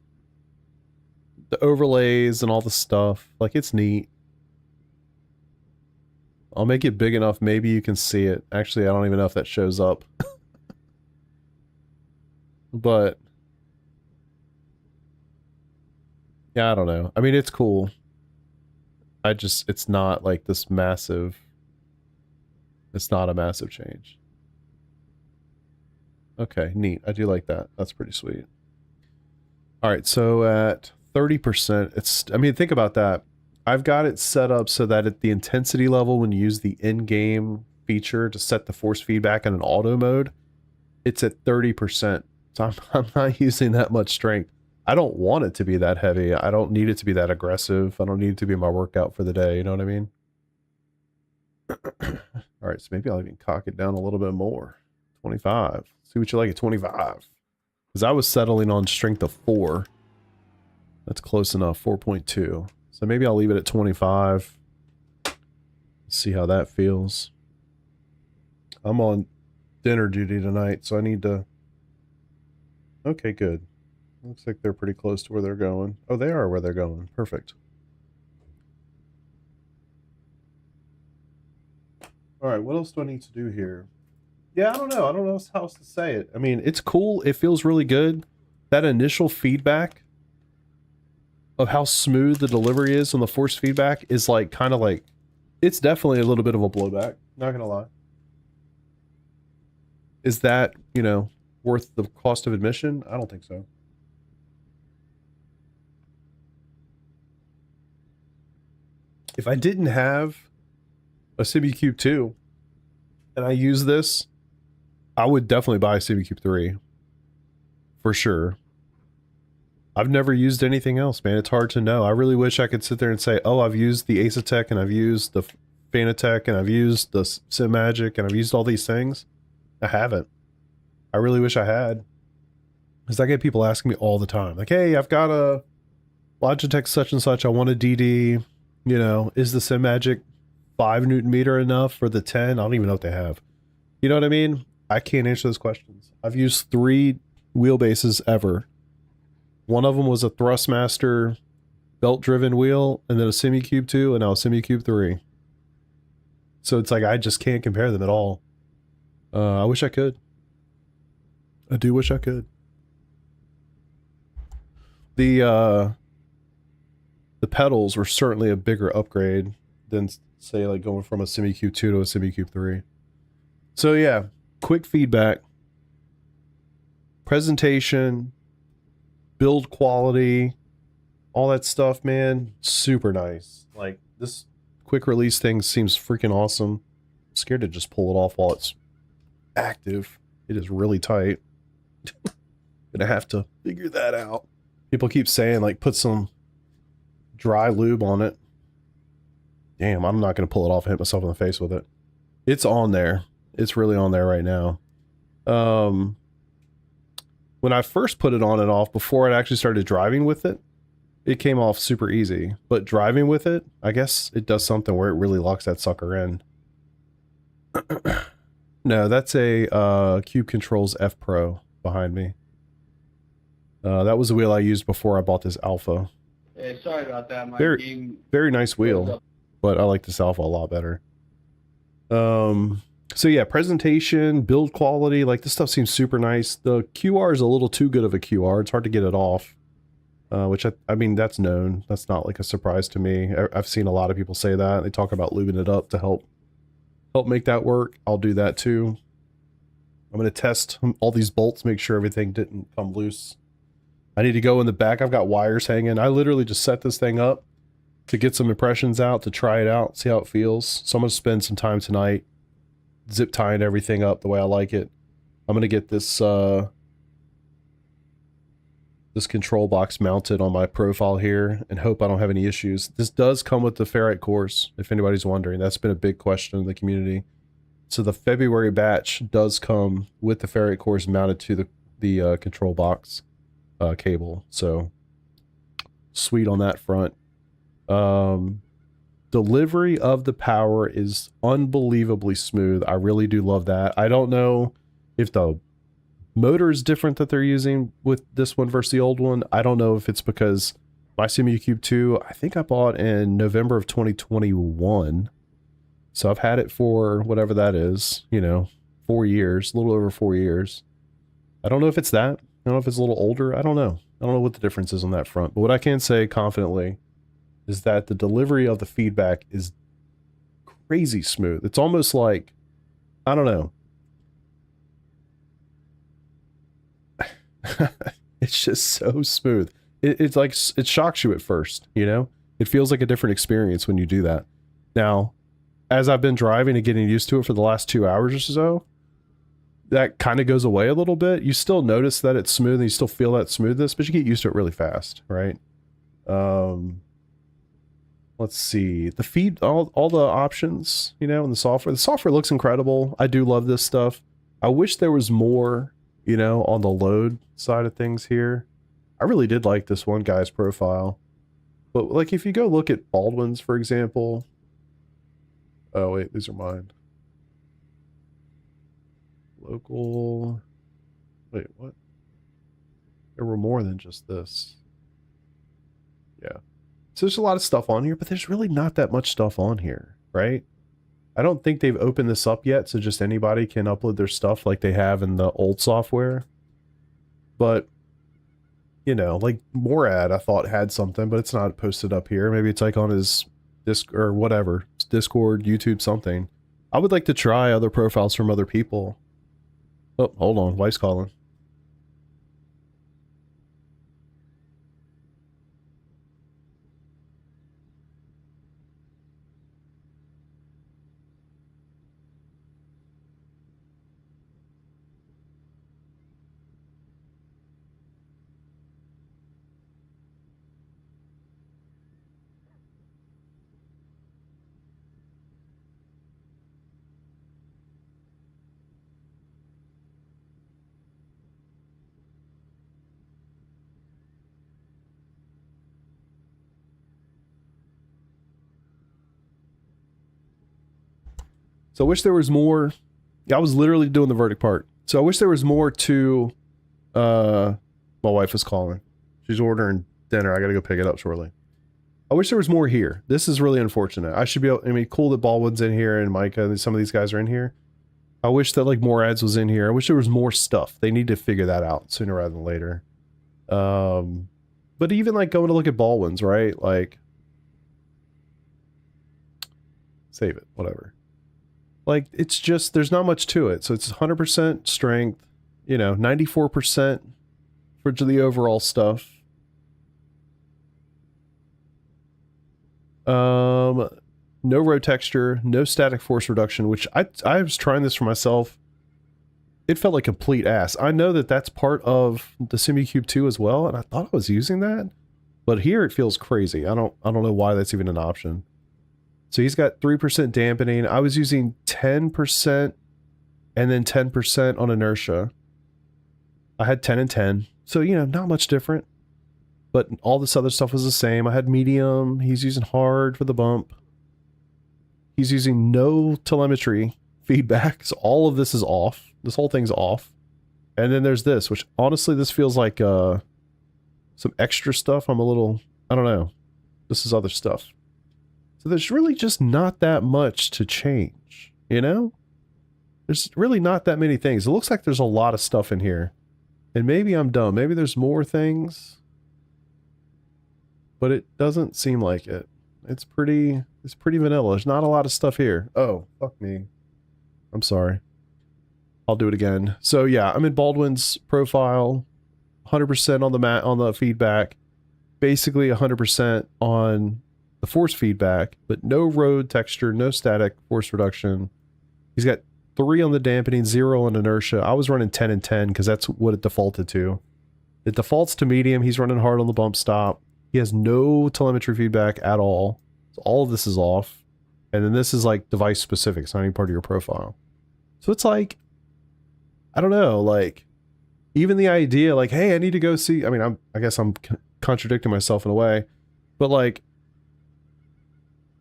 the overlays and all the stuff. Like, it's neat. I'll make it big enough, maybe you can see it. Actually, I don't even know if that shows up. But yeah, I don't know. I mean, it's cool. It's not like this massive. It's not a massive change. Okay, neat. I do like that. That's pretty sweet. All right, so at 30%, I mean, think about that. I've got it set up so that at the intensity level, when you use the in-game feature to set the force feedback in an auto mode, it's at 30%. So I'm not using that much strength. I don't want it to be that heavy. I don't need it to be that aggressive. I don't need it to be my workout for the day. You know what I mean? All right, so maybe I'll even cock it down a little bit more. 25. See what you like at 25. Because I was settling on strength of 4. That's close enough. 4.2. So maybe I'll leave it at 25. See how that feels. I'm on dinner duty tonight, so I need to... Okay, good. Looks like they're pretty close to where they're going. Oh, they are where they're going. Perfect. All right, what else do I need to do here? Yeah, I don't know. I don't know how else to say it. I mean, it's cool. It feels really good. That initial feedback of how smooth the delivery is on the force feedback is like kind of like, it's definitely a little bit of a blowback. Not gonna lie. Is that, you know, worth the cost of admission? I don't think so. If I didn't have a Simucube 2 and I use this, I would definitely buy a Simucube 3 for sure. I've never used anything else, man. It's hard to know. I really wish I could sit there and say, oh, I've used the Asetek and I've used the Fanatec and I've used the SimMagic and I've used all these things. I haven't. I really wish I had. Because I get people asking me all the time. Like, hey, I've got a Logitech such and such. I want a DD. You know, is the SimMagic 5 Newton meter enough for the 10? I don't even know what they have. You know what I mean? I can't answer those questions. I've used 3 wheelbases ever. One of them was a Thrustmaster belt-driven wheel, and then a Simucube 2, and now a Simucube 3. So it's like, I just can't compare them at all. I wish I could. I do wish I could. The pedals were certainly a bigger upgrade than, say, like going from a Simucube 2 to a Simucube 3. So yeah, quick feedback. Presentation, build quality, all that stuff, man, super nice. Like, this quick release thing seems freaking awesome. I'm scared to just pull it off while it's active. It is really tight. Gonna have to figure that out. People keep saying, like, put some dry lube on it. Damn, I'm not gonna pull it off and hit myself in the face with it. It's on there. It's really on there right now. When I first put it on and off, before I actually started driving with it, it came off super easy. But driving with it, I guess it does something where it really locks that sucker in. No, that's a Cube Controls F Pro behind me. That was the wheel I used before I bought this Alpha. Hey, sorry about that. My game very nice wheel, but I like this Alpha a lot better. So yeah, presentation, build quality, like this stuff seems super nice. The QR is a little too good of a QR. It's hard to get it off, which I mean, that's known. That's not like a surprise to me. I've seen a lot of people say that. They talk about lubing it up to help make that work. I'll do that too. I'm going to test all these bolts, make sure everything didn't come loose. I need to go in the back. I've got wires hanging. I literally just set this thing up to get some impressions out, to try it out, see how it feels. So I'm going to spend some time tonight zip tying everything up the way I like it. I'm going to get this this control box mounted on my profile here and hope I don't have any issues. This does come with the ferrite cores, if anybody's wondering. That's been a big question in the community. So the February batch does come with the ferrite cores mounted to the control box cable. So sweet on that front. Delivery of the power is unbelievably smooth. I really do love that. I don't know if the motor is different that they're using with this one versus the old one. I don't know if it's because my Simucube 2, I think I bought in November of 2021. So I've had it for whatever that is, you know, 4 years, a little over 4 years. I don't know if it's that. I don't know if it's a little older. I don't know. I don't know what the difference is on that front. But what I can say confidently is that the delivery of the feedback is crazy smooth. It's almost like, I don't know. It's just so smooth. It's like, it shocks you at first, you know? It feels like a different experience when you do that. Now, as I've been driving and getting used to it for the last 2 hours or so, that kind of goes away a little bit. You still notice that it's smooth and you still feel that smoothness, but you get used to it really fast, right? Let's see. The feed, all the options, you know, and the software looks incredible. I do love this stuff. I wish there was more, you know, on the load side of things here. I really did like this one guy's profile. But like if you go look at Baldwin's, for example. Oh wait, these are mine. Local. Wait, what? There were more than just this. Yeah. So there's a lot of stuff on here, but there's really not that much stuff on here, right? I don't think they've opened this up yet, so just anybody can upload their stuff like they have in the old software. But, you know, like Morad, I thought had something, but it's not posted up here. Maybe it's like on his Disc or whatever, Discord, YouTube, something. I would like to try other profiles from other people. Oh, hold on, wife's calling. So I wish there was more. Yeah, I was literally doing the verdict part. So I wish there was more to, my wife is calling. She's ordering dinner. I gotta go pick it up shortly. I wish there was more here. This is really unfortunate. I should be able, I mean, cool that Baldwin's in here and Micah and some of these guys are in here. I wish that like more ads was in here. I wish there was more stuff. They need to figure that out sooner rather than later. But even like going to look at Baldwin's, right? Like, save it, whatever. Like, it's just, there's not much to it. So it's 100% strength, you know, 94% for the overall stuff. No road texture, no static force reduction, which I was trying this for myself. It felt like complete ass. I know that that's part of the Simucube 2 as well, and I thought I was using that, but here it feels crazy. I don't know why that's even an option. So he's got 3% dampening. I was using 10% and then 10% on inertia. I had 10 and 10. So, you know, not much different. But all this other stuff was the same. I had medium. He's using hard for the bump. He's using no telemetry feedback. So all of this is off. This whole thing's off. And then there's this, which honestly, this feels like some extra stuff. I'm a little, I don't know. This is other stuff. So there's really just not that much to change, you know? There's really not that many things. It looks like there's a lot of stuff in here. And maybe I'm dumb. Maybe there's more things. But it doesn't seem like it. It's pretty vanilla. There's not a lot of stuff here. Oh, fuck me. I'm sorry. I'll do it again. So yeah, I'm in Baldwin's profile. 100% on the feedback. Basically 100% on the force feedback, but no road texture, no static force reduction. He's got 3 on the dampening, 0 on inertia. I was running 10 and 10 because that's what it defaulted to. It defaults to medium. He's running hard on the bump stop. He has no telemetry feedback at all. So all of this is off. And then this is like device specific. It's not any part of your profile. So it's like, I don't know, like even the idea like, hey, I need to go see, I mean, I guess I'm contradicting myself in a way, but like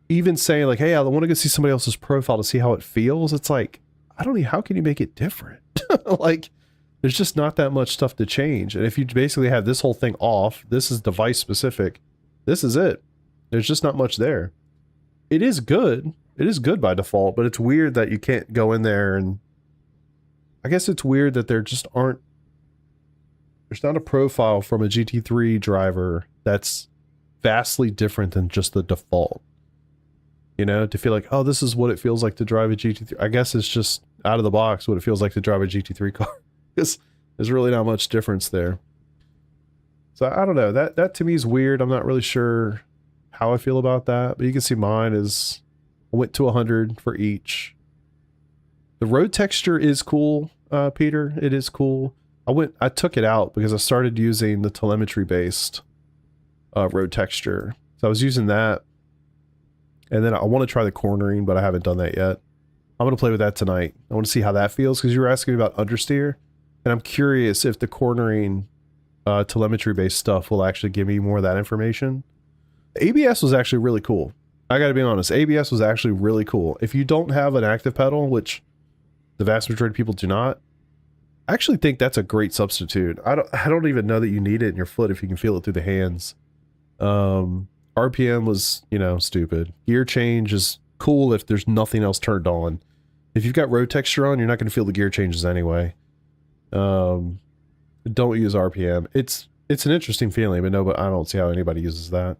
even saying like, hey, I want to go see somebody else's profile to see how it feels. It's like, I don't know, how can you make it different? Like, there's just not that much stuff to change. And if you basically have this whole thing off, this is device specific, this is it. There's just not much there. It is good. It is good by default, but it's weird that you can't go in there and I guess it's weird that there just aren't, there's not a profile from a GT3 driver that's vastly different than just the default. You know, to feel like, oh, this is what it feels like to drive a GT3. I guess it's just out of the box what it feels like to drive a GT3 car. Because there's really not much difference there. So I don't know. That to me is weird. I'm not really sure how I feel about that. But you can see mine is, I went to 100 for each. The road texture is cool, Peter. It is cool. I took it out because I started using the telemetry based road texture. So I was using that. And then I want to try the cornering, but I haven't done that yet. I'm going to play with that tonight. I want to see how that feels because you were asking me about understeer. And I'm curious if the cornering telemetry based stuff will actually give me more of that information. ABS was actually really cool. I got to be honest. ABS was actually really cool. If you don't have an active pedal, which the vast majority of people do not, I actually think that's a great substitute. I don't even know that you need it in your foot if you can feel it through the hands. RPM was, you know, stupid. Gear change is cool if there's nothing else turned on. If you've got road texture on, you're not going to feel the gear changes anyway. Don't use RPM. It's an interesting feeling, but no, but I don't see how anybody uses that.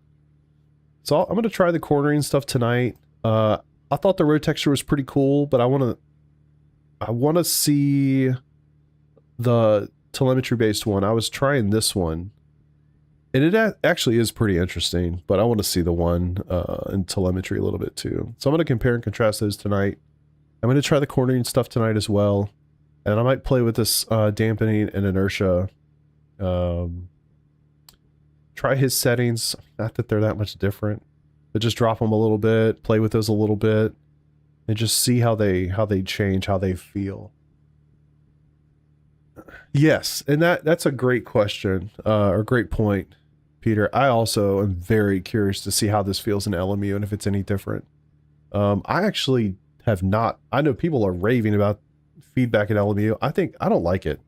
So I'm going to try the cornering stuff tonight. I thought the road texture was pretty cool, but I want to see the telemetry based one. I was trying this one. And it actually is pretty interesting, but I want to see the one in telemetry a little bit too. So I'm going to compare and contrast those tonight. I'm going to try the cornering stuff tonight as well. And I might play with this dampening and inertia. Try his settings. Not that they're that much different, but just drop them a little bit, play with those a little bit, and just see how they change, how they feel. Yes, and that's a great question, or great point, Peter. I also am very curious to see how this feels in LMU and if it's any different. I actually have not. I know people are raving about feedback in LMU. I don't like it.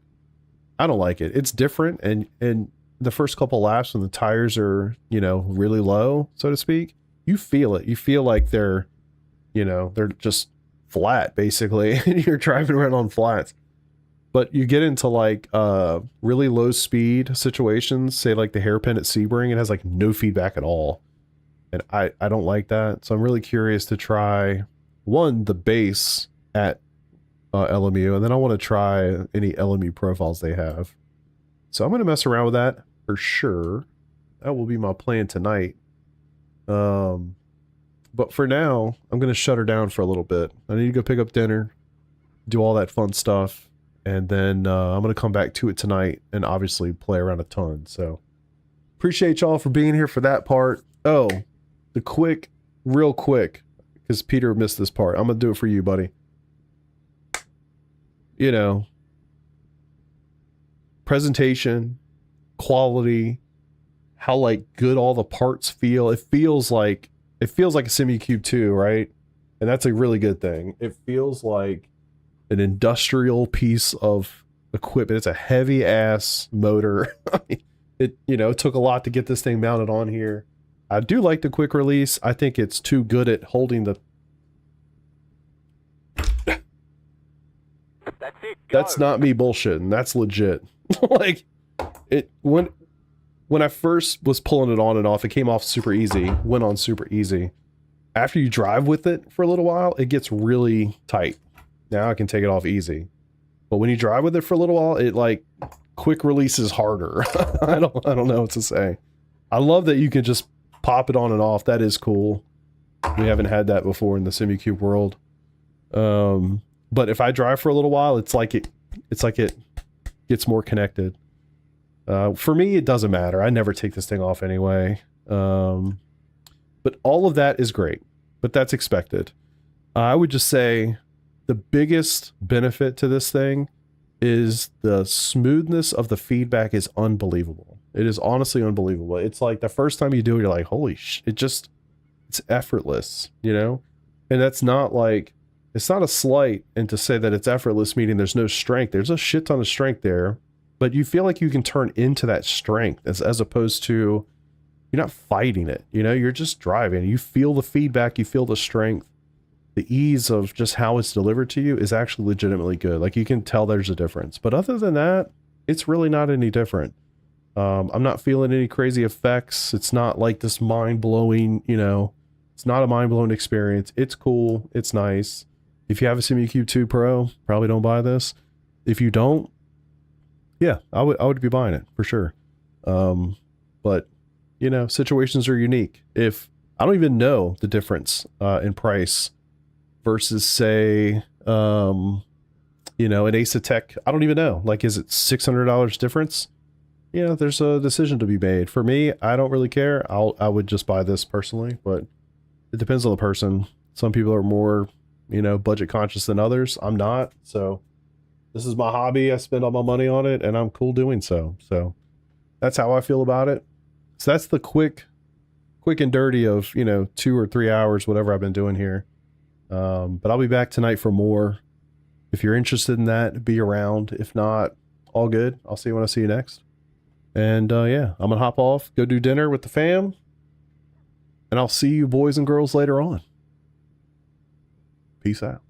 I don't like it. It's different, and the first couple laps when the tires are, you know, really low, so to speak, you feel it. You feel like they're, you know, they're just flat basically, and you're driving around on flats. But you get into like really low speed situations, say like the hairpin at Sebring, it has like no feedback at all. And I don't like that. So I'm really curious to try one, the bass at LMU, and then I want to try any LMU profiles they have. So I'm going to mess around with that for sure. That will be my plan tonight. But for now, I'm going to shut her down for a little bit. I need to go pick up dinner, do all that fun stuff. And then I'm going to come back to it tonight and obviously play around a ton. So appreciate y'all for being here for that part. Oh, the real quick, because Peter missed this part. I'm going to do it for you, buddy. You know, presentation, quality, how like good all the parts feel. It feels like a Simucube 2, right? And that's a really good thing. It feels like an industrial piece of equipment. It's a heavy ass motor. It, you know, took a lot to get this thing mounted on here. I do like the quick release. I think it's too good at holding the... That's it. That's not me bullshitting. That's legit. Like, it when I first was pulling it on and off, it came off super easy, went on super easy. After you drive with it for a little while, it gets really tight. Now I can take it off easy. But when you drive with it for a little while, it like quick releases harder. I don't know what to say. I love that you can just pop it on and off. That is cool. We haven't had that before in the Simucube world. But if I drive for a little while, it's like it gets more connected. For me, it doesn't matter. I never take this thing off anyway. But all of that is great, but that's expected. I would just say the biggest benefit to this thing is the smoothness of the feedback is unbelievable. It is honestly unbelievable. It's like the first time you do it, you're like, holy it's effortless, you know? And that's not like, it's not a slight, and to say that it's effortless, meaning there's no strength. There's a shit ton of strength there, but you feel like you can turn into that strength as opposed to, you're not fighting it, you know? You're just driving. You feel the feedback, you feel the strength. The ease of just how it's delivered to you is actually legitimately good. Like, you can tell there's a difference. But other than that, it's really not any different. I'm not feeling any crazy effects. It's not like this mind-blowing, you know, it's not a mind-blowing experience. It's cool. It's nice. If you have a Simucube 2 Pro, probably don't buy this. If you don't, yeah, I would be buying it for sure. But, you know, situations are unique. If I don't even know the difference in price versus, say, you know, an Ace-Tech, I don't even know. Like, is it $600 difference? You know, there's a decision to be made. For me, I don't really care. I would just buy this personally, but it depends on the person. Some people are more, you know, budget conscious than others. I'm not. So this is my hobby. I spend all my money on it, and I'm cool doing so. So that's how I feel about it. So that's the quick and dirty of, you know, 2 or 3 hours, whatever I've been doing here. But I'll be back tonight for more. If you're interested in that, be around. If not, all good. I'll see you when I see you next. And yeah, I'm gonna hop off, go do dinner with the fam, and I'll see you boys and girls later on. Peace out.